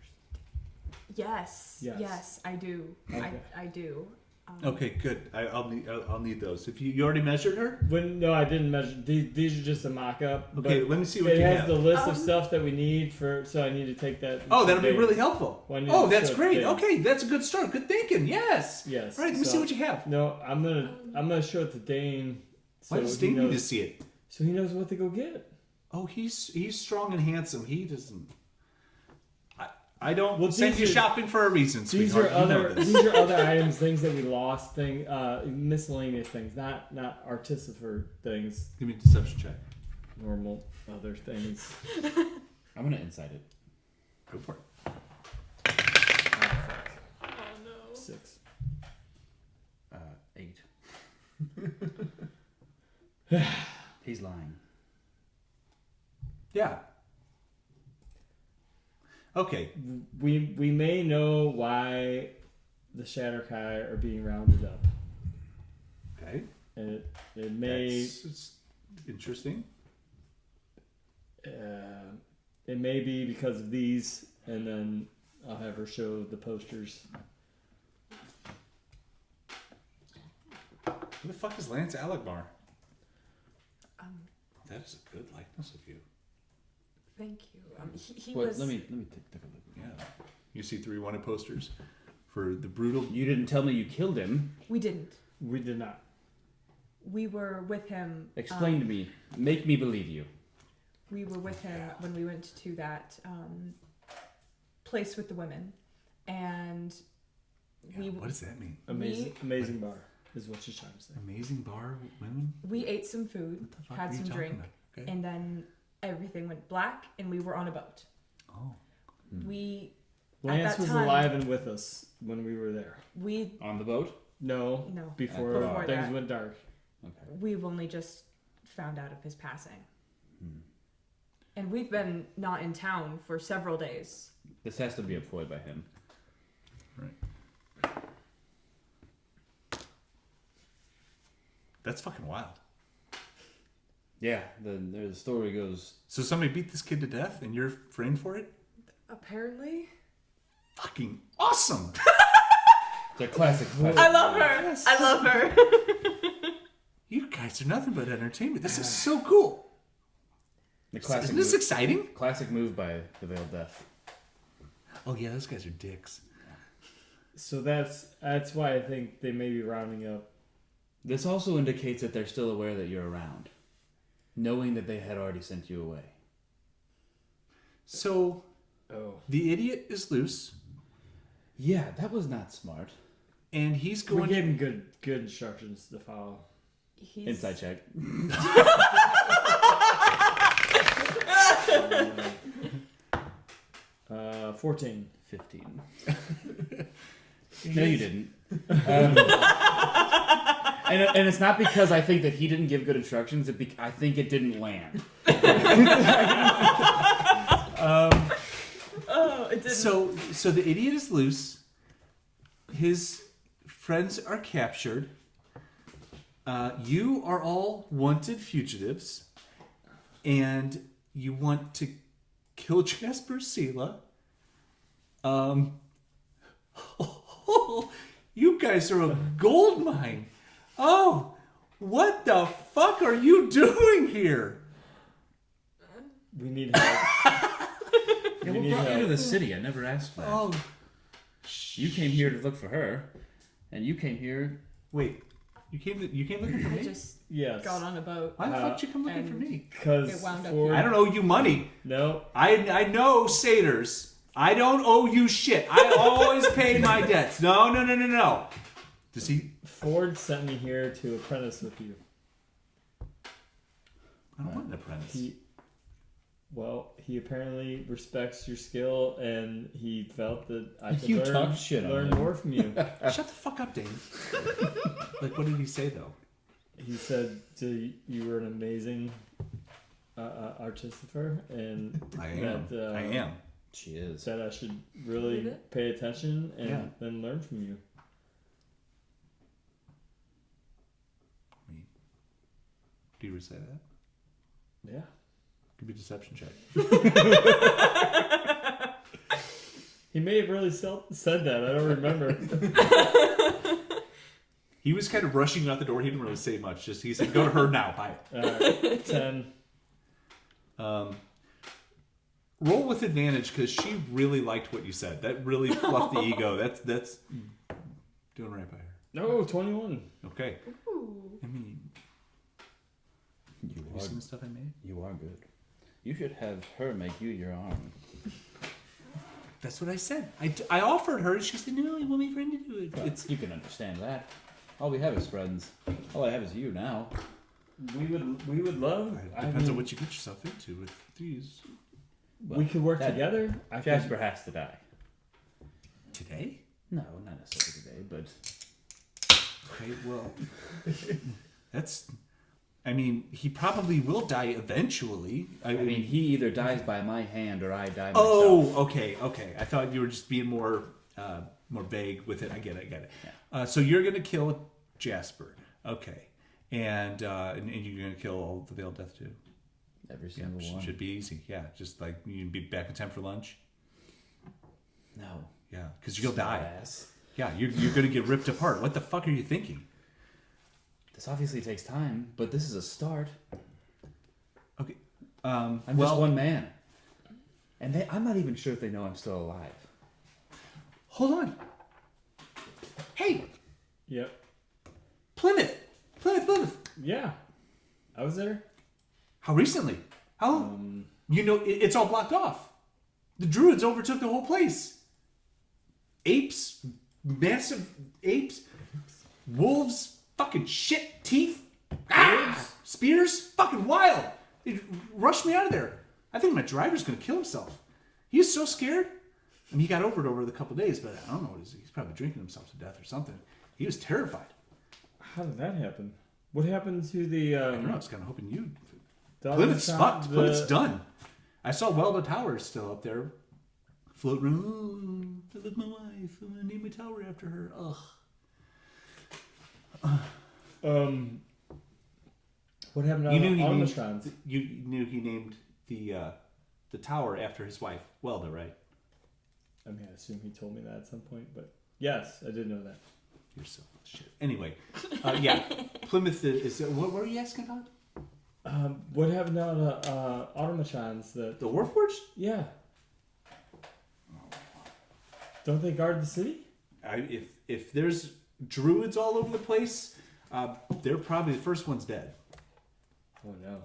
Yes, I do. Okay. I do. Okay, good. I'll need those. If you already measured her. No, I didn't measure. These are just a mock-up. Okay, but let me see what it you has have. the list of stuff that we need for. So I need to take that. Oh, to that'll be Dayne. really helpful. Well, I need Oh, to that's show great. Dayne. Okay, that's a good start. Good thinking. Yes. Yes. All right, let me see what you have. No, I'm gonna show it to Dayne. Why does Dayne need to see it? So he knows what to go get. Oh, he's strong and handsome. He doesn't. I don't Well, send these you are- shopping for a reason, These sweetheart. are You know other this. these are other items, things that we lost, miscellaneous things, not artificer things, Give me a deception check. normal other things. I'm gonna insight it. Go for it. Oh no. 6. 8. He's lying. Yeah. Okay. We may know why the Shatterkai are being rounded up, Okay. and it may It's interesting. it may be because of these, and then I'll have her show the posters. Who the fuck is Lance Alakbar? Um, That is a good likeness of you. thank you. He Wait, was. let me take a look. Yeah. You see 3 wanted posters for the brutal. You didn't tell me you killed him. We didn't. We did not. We were with him. Explain to me. Make me believe you. We were with him when we went to that place with the women, and Yeah, what does that mean? Amazing bar is what she's trying to say. Amazing bar women? we ate some food, What the fuck had are you some talking drink, about? Okay. and then everything went black, and we were on a boat. Oh. We Lance that was time- alive and with us when we were there. we On the boat? No, no. before Before things that. went dark. Okay. We've only just found out of his passing. And we've been not in town for several days. This has to be a ploy by him. Right. That's fucking wild. Yeah, the story goes. So somebody beat this kid to death and you're framed for it? Apparently. Fucking awesome! It's a classic. I love her. I love her. You guys are nothing but entertainment. This is so cool. The classic Isn't this move, exciting? classic move by the Veiled Death. Oh yeah, those guys are dicks. So that's why I think they may be rounding up. This also indicates that they're still aware that you're around, knowing that they had already sent you away. So Oh. the idiot is loose, Yeah, that was not smart. and he's We going. gave him good instructions to follow. He's, Inside check. 14. 15. No, you didn't. And it's not because I think that he didn't give good instructions. I think it didn't land. Oh, it didn't. So the idiot is loose. His friends are captured. You are all wanted fugitives, and you want to kill Jasper Sela. You guys are a gold mine. Oh, what the fuck are you doing here? We need help. Yeah, what brought you to the city? I never asked that. Oh, You came here to look for her, and you came here. wait. You came looking for I me? just Yes. got on a boat. Why the fuck did you come looking and- for me? Because It wound up Ford... I don't owe you money. No. I know satyrs. I don't owe you shit. I always pay my debts. No. Does he? Ford sent me here to apprentice with you. I don't want an apprentice. He apparently respects your skill, and he felt that I could You learn, talk shit on learn him. more from you. Shut the fuck up, Dane. Like, what did he say though? He said you were an amazing artificer, and I am. She is. said I should Believe really it? pay attention and Yeah. then learn from you. Do you say that? Yeah. Give me a deception check. He may have really said that. I don't remember. He was kind of rushing out the door. He didn't really say much. Just he said, "Go to her now." Bye. 10. Roll with advantage because she really liked what you said. That really fluffed the ego. That's doing right by her. No, 21. Okay. Ooh. I mean, You have you seen the stuff I made? You are good. You should have her make you your arm. That's what I said. I offered her. She said, "No, I want my friend to do it." It's you can understand that. All we have is friends. All I have is you now. We would love. Depends on what you get yourself into with these. Well, we could work that- together. Jasper has to die. Today? No, not necessarily today, but Okay, well, that's. I mean, he probably will die eventually. I mean, he either dies by my hand or I die myself. Oh, okay. I thought you were just being more vague with it. I get it. Yeah. So you're gonna kill Jasper, okay, and you're gonna kill all the Veiled Death too. Every Yeah, single one. should be easy. Yeah, just like you can be back in time for lunch. No. Yeah, because you'll die. Ass. Yeah, you're gonna get ripped apart. What the fuck are you thinking? This obviously takes time, but this is a start. Okay. I'm just one man. And I'm not even sure if they know I'm still alive. Hold on. Hey, Yep. Plymouth. Yeah. I was there. How recently? How long? It's all blocked off. The druids overtook the whole place. Apes, massive apes, wolves, fucking shit, teeth, spears, fucking wild. They rushed me out of there. I think my driver's gonna kill himself. He was so scared. I mean, he got over it over the couple of days, but I don't know what it is. He's probably drinking himself to death or something. He was terrified. How did that happen? What happened to the? I don't know. I was kind of hoping you. the Plymouth's other fucked. side- Plymouth's done. I saw Welda Tower still up there, floating around. I love my wife. I'm gonna name my tower after her. Ugh. What happened to You knew he named. automatrons? You knew he named the tower after his wife, Welda, right? I mean, I assume he told me that at some point, but yes, I did know that. You're so full of shit. Anyway, yeah, Plymouth is. What were you asking about? What happened to the automatrons? The Warforged? Yeah. Don't they guard the city? If there's druids all over the place, they're probably the first one's dead. Oh no.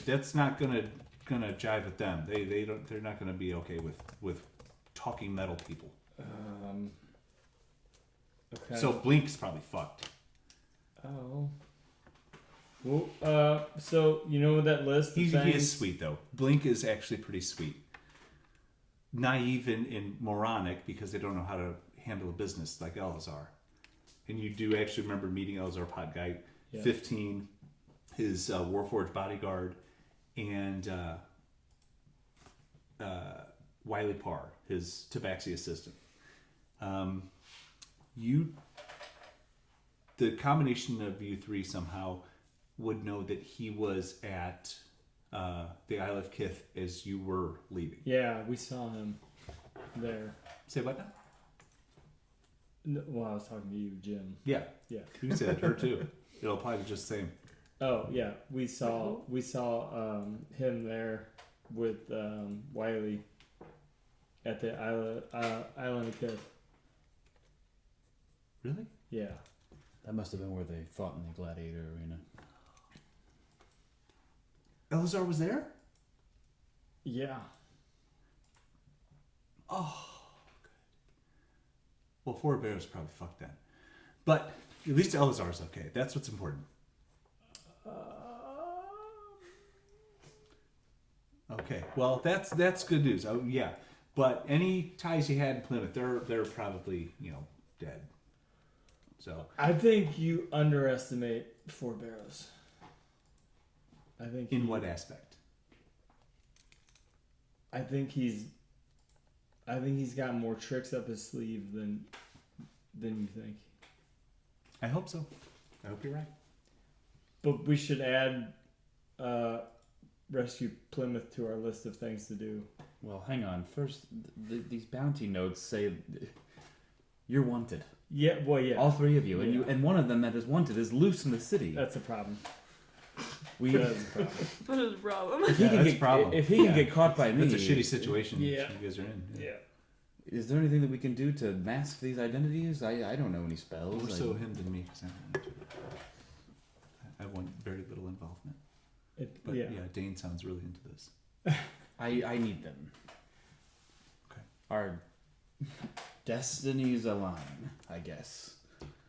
That's not gonna jive with them. They're not gonna be okay with talking metal people. Okay. So Blink's probably fucked. Oh. Well, so you know that list of He things? is sweet though. Blink is actually pretty sweet. Naive and moronic because they don't know how to handle a business like Elazar. And you do actually remember meeting Elazar Pot Guy 15, his Warforged bodyguard, and Wiley Parr, his Tabaxi assistant. The combination of you three somehow would know that he was at the Isle of Kith as you were leaving. Yeah, we saw him there. Say what now? No, well, I was talking to you, Jim. Yeah. Yeah. You can say that to her too. It'll apply to just the same. Oh yeah, we saw him there with Wiley at the island of Kith. Really? Yeah. That must have been where they fought in the gladiator arena. Elazar was there? Yeah. Oh, good. Well, Four Bears probably fucked that. But at least Elazar's okay. That's what's important. Okay. Well, that's good news. Oh, yeah. But any ties you had in Plymouth, they're probably, dead. So I think you underestimate Four Barrows. I think in what aspect? I think he's got more tricks up his sleeve than you think. I hope so. I hope you're right. But we should add Rescue Plymouth to our list of things to do. Well, hang on. First, these bounty notes say you're wanted. Yeah, well, yeah. All three of you, Yeah. and one of them that is wanted is loose in the city. That's a problem. We. That's a problem. What is the problem? If he Yeah, can that's get a problem. if he can get caught by me, That's a shitty situation Yeah. you guys are in. Yeah. Is there anything that we can do to mask these identities? I don't know any spells. More so him than me, because I want very little involvement. But yeah, Dayne sounds really into this. I need them. Okay. Our destinies align, I guess.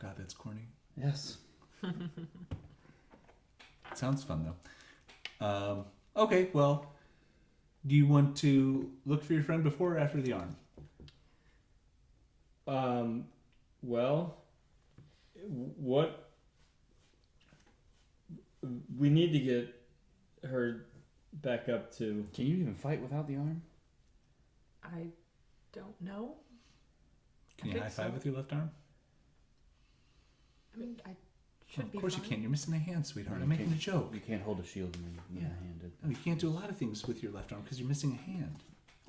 God, that's corny. Yes. It sounds fun though. Okay, well, do you want to look for your friend before or after the arm? Well, what we need to get her back up to. Can you even fight without the arm? I don't know. Can you think high five so. with your left arm? I mean, I Well, should be of course fine. you can. You're missing a hand, sweetheart. No, I'm you making a can't. joke. You can't hold a shield in one-handed. No, you can't do a lot of things with your left arm because you're missing a hand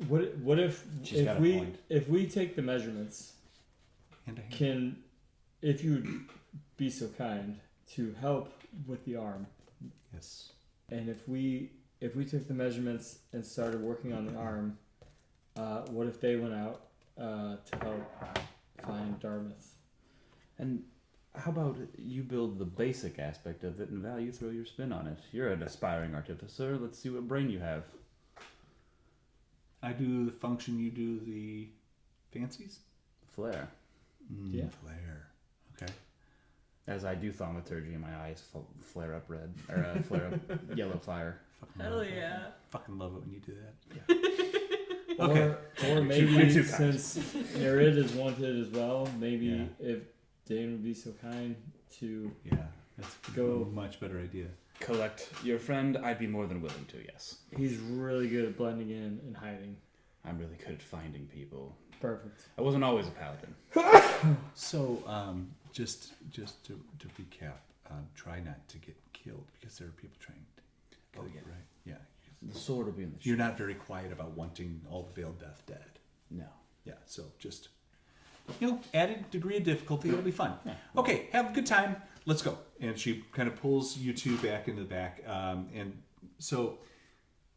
What if She's got a point. if we take the measurements? and a hand. If you would be so kind to help with the arm, Yes. and if we took the measurements and started working on the arm, what if they went out to help find Darmythe? And how about you build the basic aspect of it, and Val, you throw your spin on it. You're an aspiring artificer. Let's see what brain you have. I do the function, you do the fancies? Flair. Yeah. Flare. Okay. As I do thaumaturgy, and my eyes flare up red, or flare up yellow fire. Fucking Hell love it. yeah. Fucking love it when you do that. Okay. Or maybe You're too kind. since Nereid is wanted as well, maybe Yeah. if Dayne would be so kind to Yeah, that's Go. a much better idea. Collect your friend. I'd be more than willing to, yes. he's really good at blending in and hiding. I'm really good at finding people. Perfect. I wasn't always a paladin. So, just to recap, try not to get killed because there are people trying to kill you, right? Yeah. The sword will be in the You're not very quiet about wanting all the Veiled Death dead. No. Yeah, so just, added degree of difficulty, it'll be fun. Yeah. Okay, have a good time. Let's go. And she kind of pulls you two back into the back. And so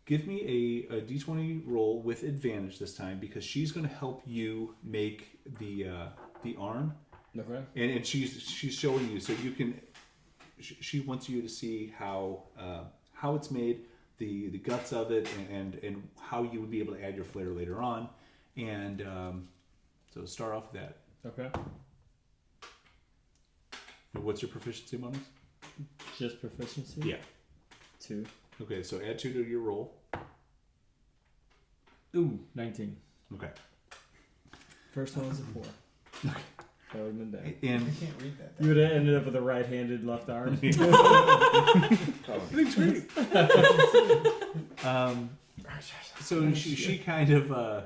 give me a d20 roll with advantage this time because she's going to help you make the arm. Okay. And she's showing you so you can. She wants you to see how it's made, the guts of it, and how you would be able to add your flair later on. And so start off with that. Okay. And what's your proficiency bonus? Just proficiency? Yeah. 2. Okay, so add 2 to your roll. Ooh, 19. Okay. First one was a 4. Okay. That would have been bad. And I can't read that. You would have ended up with a right-handed left arm. So she kind of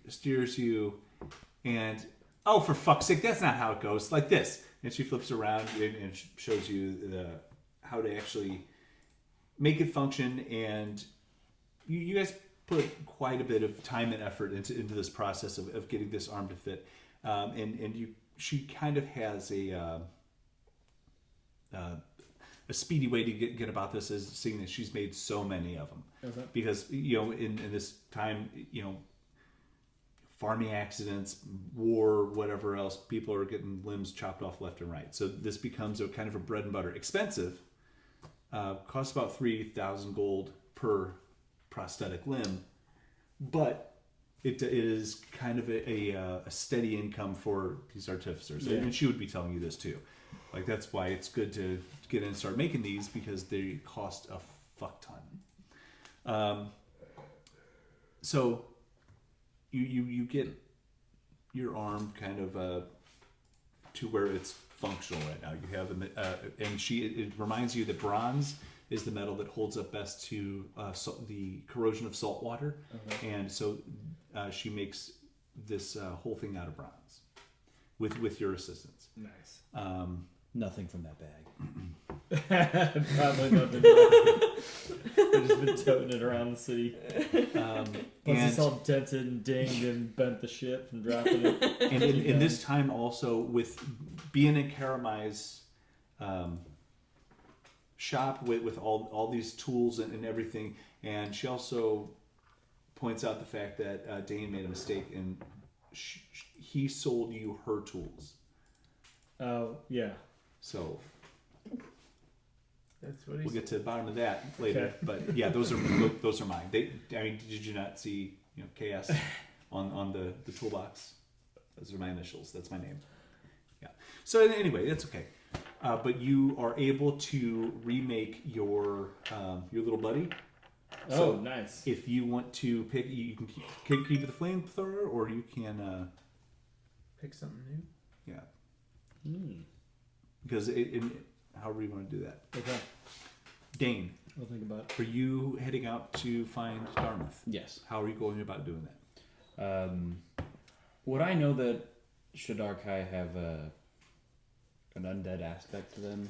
steers you, and oh, for fuck's sake, that's not how it goes. Like this, and she flips around and shows you how to actually make it function. And you guys put quite a bit of time and effort into this process of getting this arm to fit. She kind of has a speedy way to get about this, is seeing that she's made so many of them. Okay. Because in this time, farming accidents, war, whatever else, people are getting limbs chopped off left and right. So this becomes a kind of a bread and butter. Expensive, costs about 3,000 gold per prosthetic limb, but it is kind of a steady income for these artificers. Yeah. And she would be telling you this too. Like, that's why it's good to get in and start making these, because they cost a fuck ton. So you get your arm kind of to where it's functional right now. You have it reminds you that bronze is the metal that holds up best to the corrosion of salt water, and so she makes this whole thing out of bronze with your assistance. Nice. Nothing from that bag. Probably nothing. I've just been toting it around the city. Plus it's all dented and dinged and bent the shit from dropping it. And in this time also, with being in Karamai's shop with all these tools and everything, and she also points out the fact that Dayne made a mistake and he sold you her tools. Oh, yeah. So That's what he we'll said. get to the bottom of that later. Okay. But yeah, those are mine. Did you not see KS on the toolbox? Those are my initials. That's my name. Yeah. So anyway, that's okay. But you are able to remake your little buddy. Oh, nice. If you want to pick, you can keep the flamethrower, or you can Pick something new. yeah. Because however you want to do that. Okay. Dayne, I'll think about it. are you heading out to find Darmythe? Yes. How are you going about doing that? Would I know that Shadarkai have an undead aspect to them?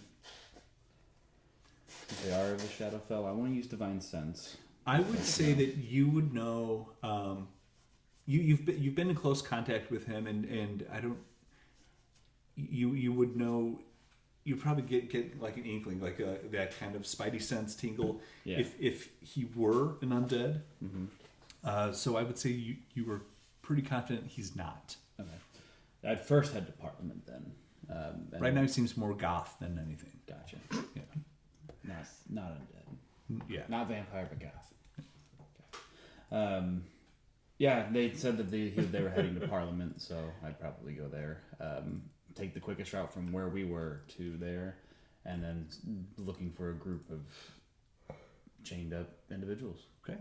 Since they are of the Shadowfell, I want to use Divine Sense. I would say that you would know. You've been in close contact with him, and I don't. You would know. You probably get like an inkling, like that kind of spidey sense tingle. Yeah. If he were an undead. Mm-hmm. So I would say you were pretty confident he's not. Okay. I'd first head to Parliament then. And Right now he seems more goth than anything. Gotcha. Yeah. Not undead. Yeah. Not vampire, but goth. Okay. Yeah, they said that they were heading to Parliament, so I'd probably go there. Take the quickest route from where we were to there, and then looking for a group of chained up individuals. Okay.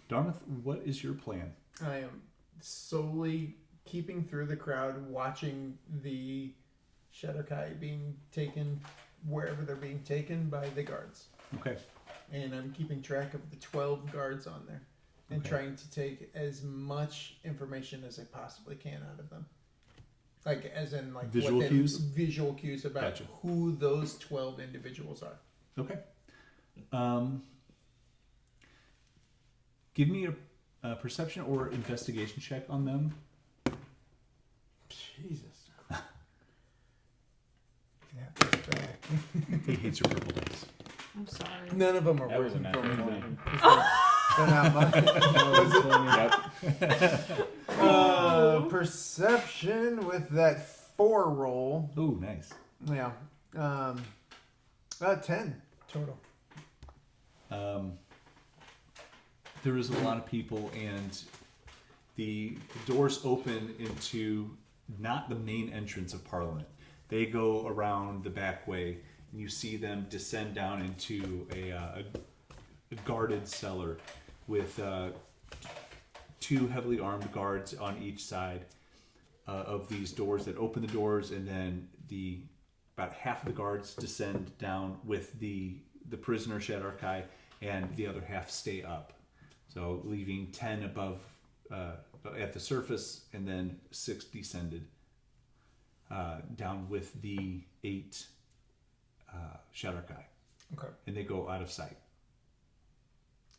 Darmythe, what is your plan? I am solely keeping through the crowd, watching the Shadokai being taken wherever they're being taken by the guards. Okay. And I'm keeping track of the 12 guards on there and Okay. trying to take as much information as I possibly can out of them. Like, as in, like, Visual cues? Visual cues about Gotcha. who those 12 individuals are. Okay. Give me a perception or investigation check on them. Jesus. Yeah, that's bad. He hates your purple dice. I'm sorry. None of them are That was working a for natural me. 20. They're not much. Yep. Perception with that 4 roll. Oh, nice. Yeah. 10 total. There is a lot of people, and the doors open into not the main entrance of Parliament. They go around the back way, and you see them descend down into a guarded cellar with 2 heavily armed guards on each side of these doors that open the doors, and then about half of the guards descend down with the prisoner Shadarkai, and the other half stay up. So leaving 10 above at the surface, and then 6 descended down with the 8 Shadarkai. Okay. And they go out of sight.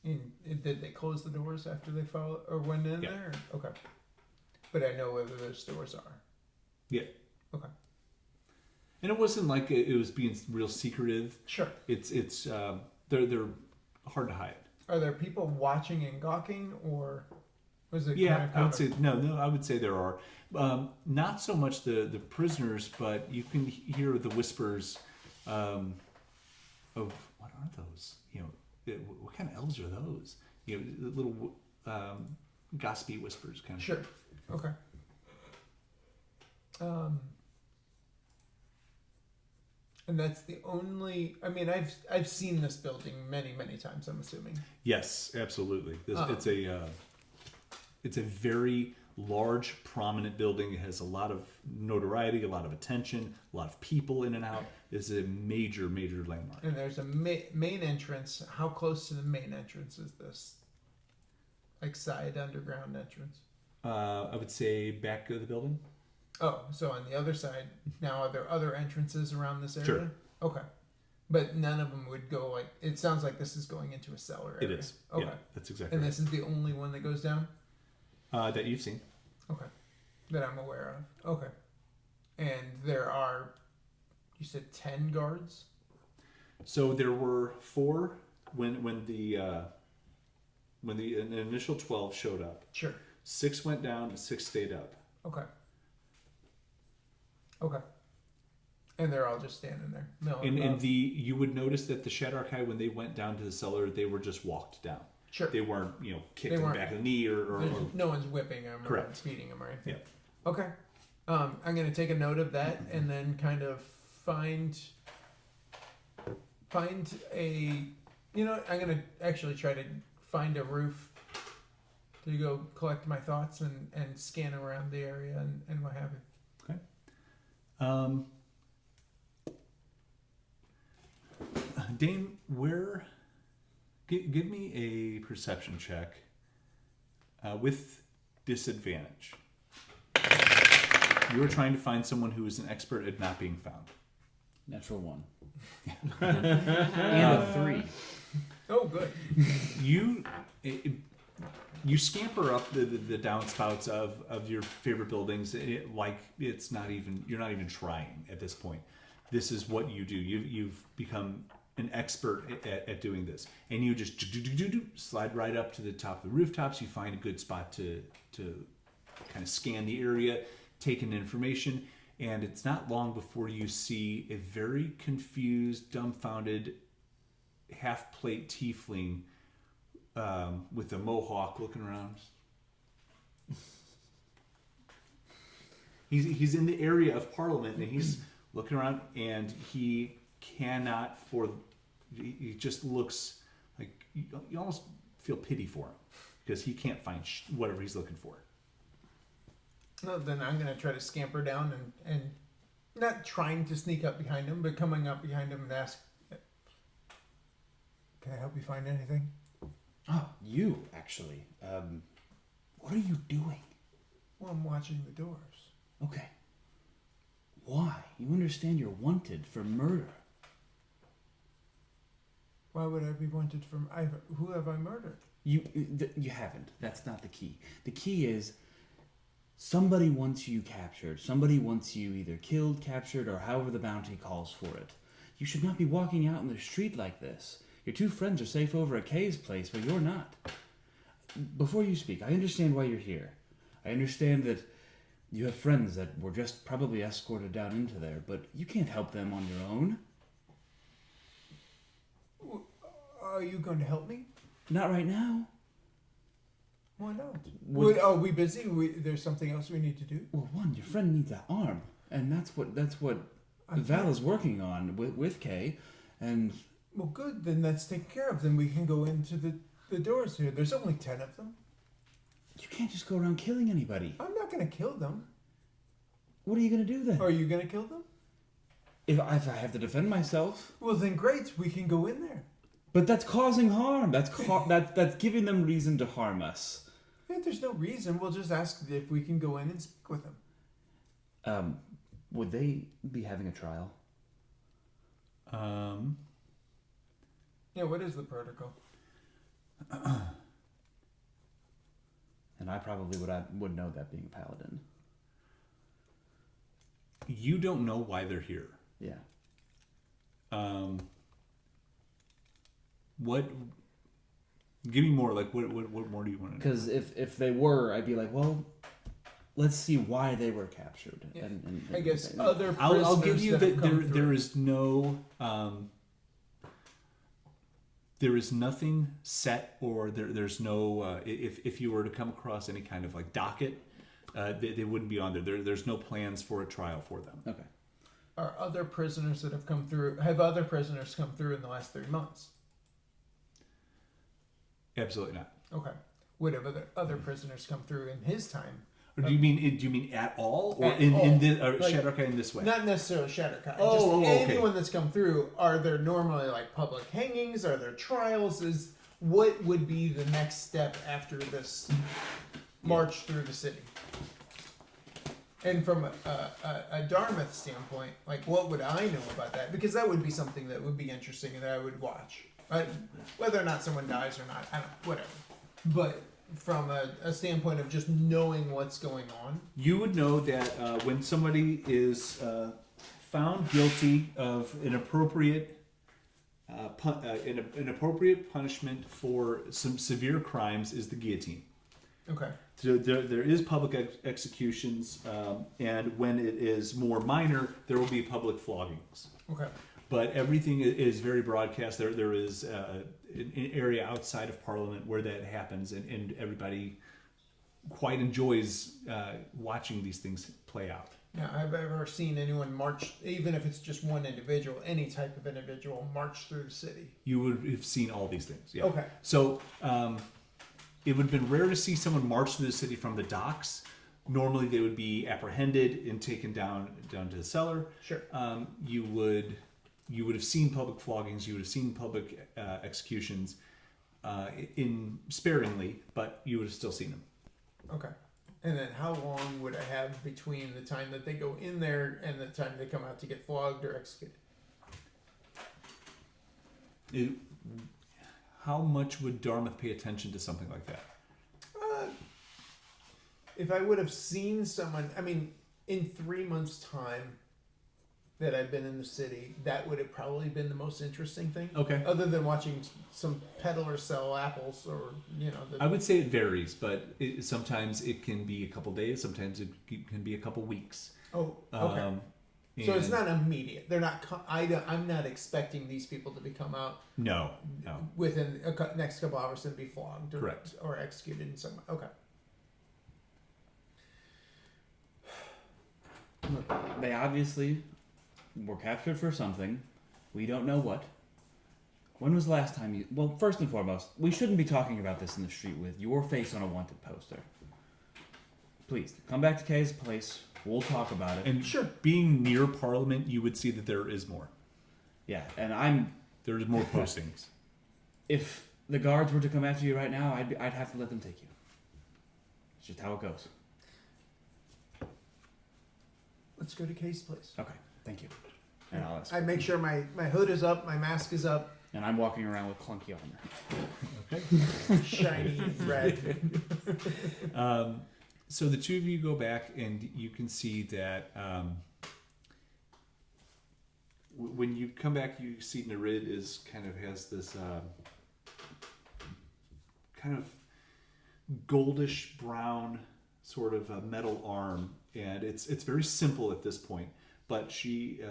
And did they close the doors after they fell or went in Yeah. there? Okay. But I know whether those doors are. Yeah. Okay. And it wasn't like it was being real secretive. Sure. It's they're hard to hide. Are there people watching and gawking, or was it? Yeah, kind of I would say no. I would say there are not so much the prisoners, but you can hear the whispers of what are those? What kind of elves are those? Little gossipy whispers, kind of. Sure. Okay. And that's the only. I mean, I've seen this building many times. I'm assuming. Yes, absolutely. It's a very large, prominent building. It has a lot of notoriety, a lot of attention, a lot of people in and out. This is a major landmark. And there's a main entrance. How close to the main entrance is this? Like side underground entrance? I would say back of the building. Oh, so on the other side. Now, are there other entrances around this area? Sure. Okay. But none of them would go like. It sounds like this is going into a cellar area. It is. Okay. Yeah, that's exactly And right. this is the only one that goes down? That you've seen. Okay. That I'm aware of. Okay. And there are, you said 10 guards? So there were 4 when the initial 12 showed up. Sure. 6 went down, 6 stayed up. Okay. Okay. And they're all just standing there. And you would notice that the Shadarkai, when they went down to the cellar, they were just walked down. Sure. They weren't, kicked They in the weren't- back of the knee or No one's whipping them Correct. or beating them or anything. Yeah. Okay. I'm going to take a note of that and then kind of find a, I'm going to actually try to find a roof to go collect my thoughts and scan around the area and what have you. Okay. Dayne, give me a perception check with disadvantage. You are trying to find someone who is an expert at not being found. Natural 1. And a 3. Oh, good. You scamper up the downspouts of your favorite buildings like it's not even, you're not even trying at this point. This is what you do. You've become an expert at doing this, and you just slide right up to the top of the rooftops. You find a good spot to kind of scan the area, take in information, and it's not long before you see a very confused, dumbfounded half-plate tiefling with a mohawk looking around. He's in the area of Parliament, and he's looking around, and he cannot he just looks like you almost feel pity for him because he can't find whatever he's looking for. No, then I'm going to try to scamper down and not trying to sneak up behind him, but coming up behind him and ask, can I help you find anything? Oh, you, actually. What are you doing? Well, I'm watching the doors. Okay. Why? You understand you're wanted for murder. Why would I be wanted for... who have I murdered? You haven't. That's not the key. The key is somebody wants you captured. Somebody wants you either killed, captured, or however the bounty calls for it. You should not be walking out in the street like this. Your 2 friends are safe over at Kay's place, but you're not. Before you speak, I understand why you're here. I understand that you have friends that were just probably escorted down into there, but you can't help them on your own. Are you going to help me? Not right now. Why not? Would- Are we busy? There's something else we need to do? Well, one, your friend needs that arm, and that's what Val is working on with Kay, and Well, good. Then that's taken care of. Then we can go into the doors here. There's only 10 of them. you can't just go around killing anybody. I'm not going to kill them. What are you gonna do then? Are you going to kill them? If I have to defend myself, Well, then great. We can go in there. but that's causing harm. That's giving them reason to harm us. Yeah, there's no reason. We'll just ask if we can go in and speak with them. Would they be having a trial? Yeah, what is the protocol? And I probably would know that being a paladin. You don't know why they're here. Yeah. What? Give me more. Like, what more do you want to know? Because if they were, I'd be like, well, let's see why they were captured. Yeah. And I guess other prisoners I'll give you that have that come there through. is no there is nothing set, or there's no if you were to come across any kind of like docket, they wouldn't be on there. There's no plans for a trial for them. Okay. Are other prisoners that have come through? Have other prisoners come through in the last 3 months? Absolutely not. Okay. Would have other prisoners come through in his time? Or do you mean at all, or At in all. this Like, Shatterkai in this way? Not necessarily Shatterkai. Oh, just okay. anyone that's come through. Are there normally like public hangings? Are there trials? What would be the next step after this march through the city? And from a Darmythe standpoint, like what would I know about that? Because that would be something that would be interesting and that I would watch. Whether or not someone dies or not, I don't know, whatever. But from a standpoint of just knowing what's going on. You would know that when somebody is found guilty of inappropriate punishment for some severe crimes is the guillotine. Okay. So there is public executions, and when it is more minor, there will be public floggings. Okay. But everything is very broadcast. There is an area outside of Parliament where that happens, and everybody quite enjoys watching these things play out. Now, I've ever seen anyone march, even if it's just one individual, any type of individual march through the city. You would have seen all these things. Yeah. Okay. So it would have been rare to see someone march through the city from the docks. Normally, they would be apprehended and taken down to the cellar. Sure. You would have seen public floggings. You would have seen public executions in sparingly, but you would have still seen them. Okay. And then how long would I have between the time that they go in there and the time they come out to get flogged or executed? How much would Darmythe pay attention to something like that? If I would have seen someone, I mean, in 3 months' time that I've been in the city, that would have probably been the most interesting thing. Okay. Other than watching some peddler sell apples or, I would say it varies, but sometimes it can be a couple days. Sometimes it can be a couple weeks. Oh, okay. So it's not immediate. They're not. I'm not expecting these people to come out. No. Within next couple hours and be flogged. Correct. Or executed in some way. Okay. Look, they obviously were captured for something. We don't know what. When was the last time you... Well, first and foremost, we shouldn't be talking about this in the street with your face on a wanted poster. Please, come back to Kay's place. We'll talk about it. And Sure. Being near Parliament, you would see that there is more. Yeah, and There's more postings. if the guards were to come after you right now, I'd have to let them take you. It's just how it goes. Let's go to Kay's place. Okay, thank you. And I'll ask. I make sure my hood is up, my mask is up, And I'm walking around with clunky armor. Okay. shiny red. So the two of you go back, and you can see that when you come back, you see Nereid has this kind of goldish brown sort of a metal arm, and it's very simple at this point. But she,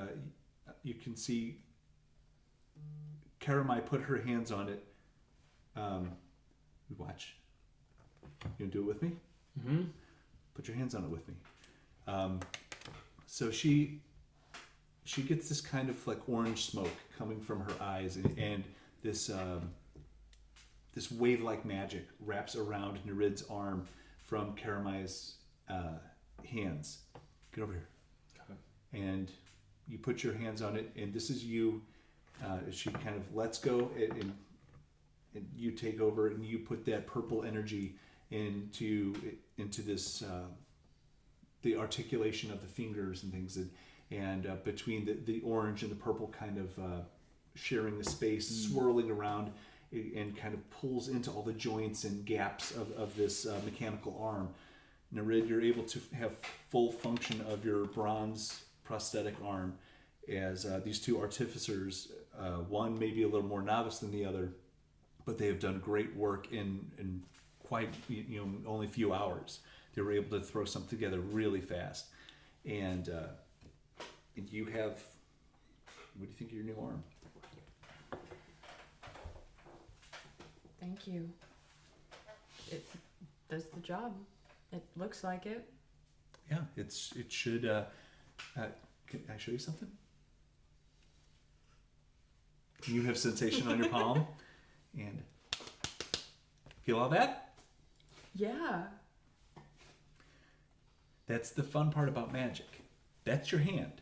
you can see Karamai put her hands on it. Watch. You gonna do it with me? Mm-hmm. Put your hands on it with me. So she she gets this kind of like orange smoke coming from her eyes, and this this wave-like magic wraps around Nereid's arm from Karamai's hands. Get over here. And you put your hands on it, and this is you. She kind of lets go, and you take over, and you put that purple energy into this the articulation of the fingers and things, and between the orange and the purple, kind of sharing the space, swirling around, and kind of pulls into all the joints and gaps of this mechanical arm. Nereid, you're able to have full function of your bronze prosthetic arm as these two artificers, one maybe a little more novice than the other, but they have done great work in quite, only a few hours. They were able to throw something together really fast. And you have, what do you think of your new arm? Thank you. It does the job. It looks like it. Yeah, it should. Can I show you something? You have sensation on your palm, and feel all that? Yeah. That's the fun part about magic. That's your hand.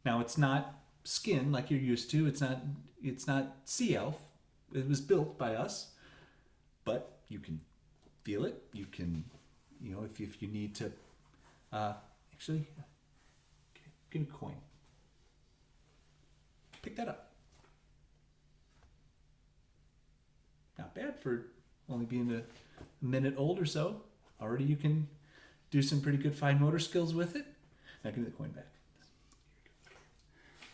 Now it's not skin like you're used to. It's not sea elf. It was built by us, but you can feel it. You can, if you need to. Actually, give me a coin. Pick that up. Not bad for only being a minute old or so. Already you can do some pretty good fine motor skills with it. Now give me the coin back.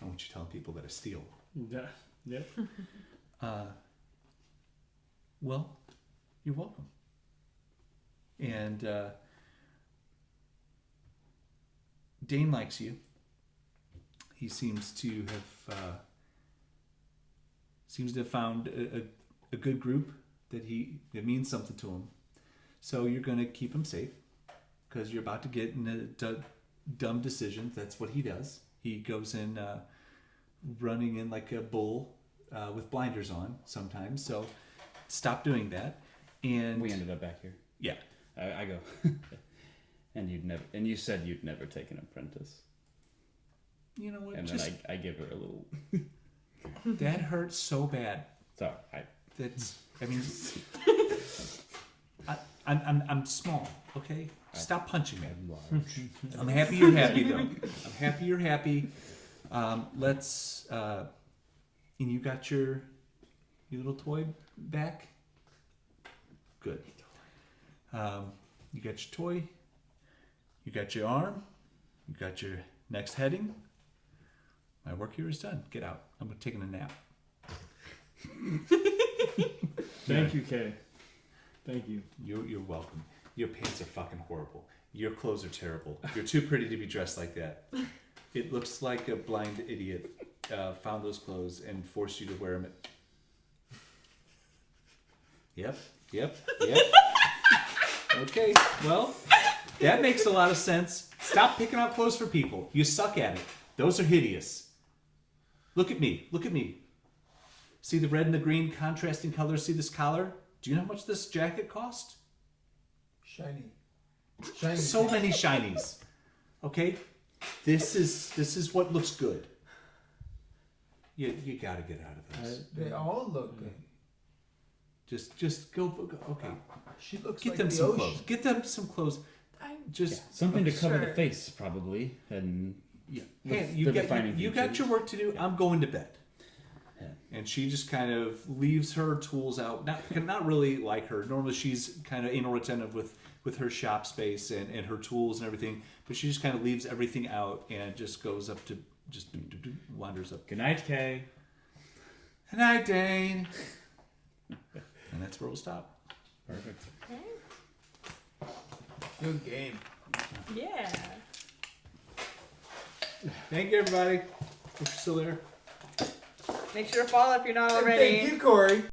I want you telling people that I steal. Yeah. Yep. Well, you're welcome. And Dayne likes you. He seems to have found a good group that means something to him. So you're going to keep him safe because you're about to get into dumb decisions. That's what he does. He goes in running in like a bull with blinders on sometimes. So stop doing that. And We ended up back here. yeah. I go. And you said you'd never take an apprentice. You know what? And Just, then I give her a little. that hurts so bad. So I'm small, okay? Stop punching me. I'm happy you're happy, though. I'm happy you're happy. Let's, and you got your little toy back? Good. You got your toy. You got your arm. You got your next heading. My work here is done. Get out. I'm taking a nap. Thank you, Kay. Thank you. You're welcome. Your pants are fucking horrible. Your clothes are terrible. You're too pretty to be dressed like that. It looks like a blind idiot found those clothes and forced you to wear them. Yep. Okay, well, that makes a lot of sense. Stop picking out clothes for people. You suck at it. Those are hideous. Look at me. See the red and the green contrasting colors? See this collar? Do you know how much this jacket cost? Shiny. So many shinies. Okay? This is what looks good. You gotta get out of this. They all look good. Just go. Okay. She looks Get like them the some ocean. clothes. Get them some clothes. something to cover Sure. the face, probably, and Yeah. The- Hey, the you defining got features. your work to do. Yeah. I'm going to bed. Yeah. And she just kind of leaves her tools out. Not really like her. Normally she's kind of anal retentive with her shop space and her tools and everything. But she just kind of leaves everything out and just goes up to wanders up. Good night, Kay. Good night, Dayne. And that's where we'll stop. Perfect. Good game. Yeah. Thank you, everybody. If you're still there. Make sure to follow if you're not already. Thank you, Corey.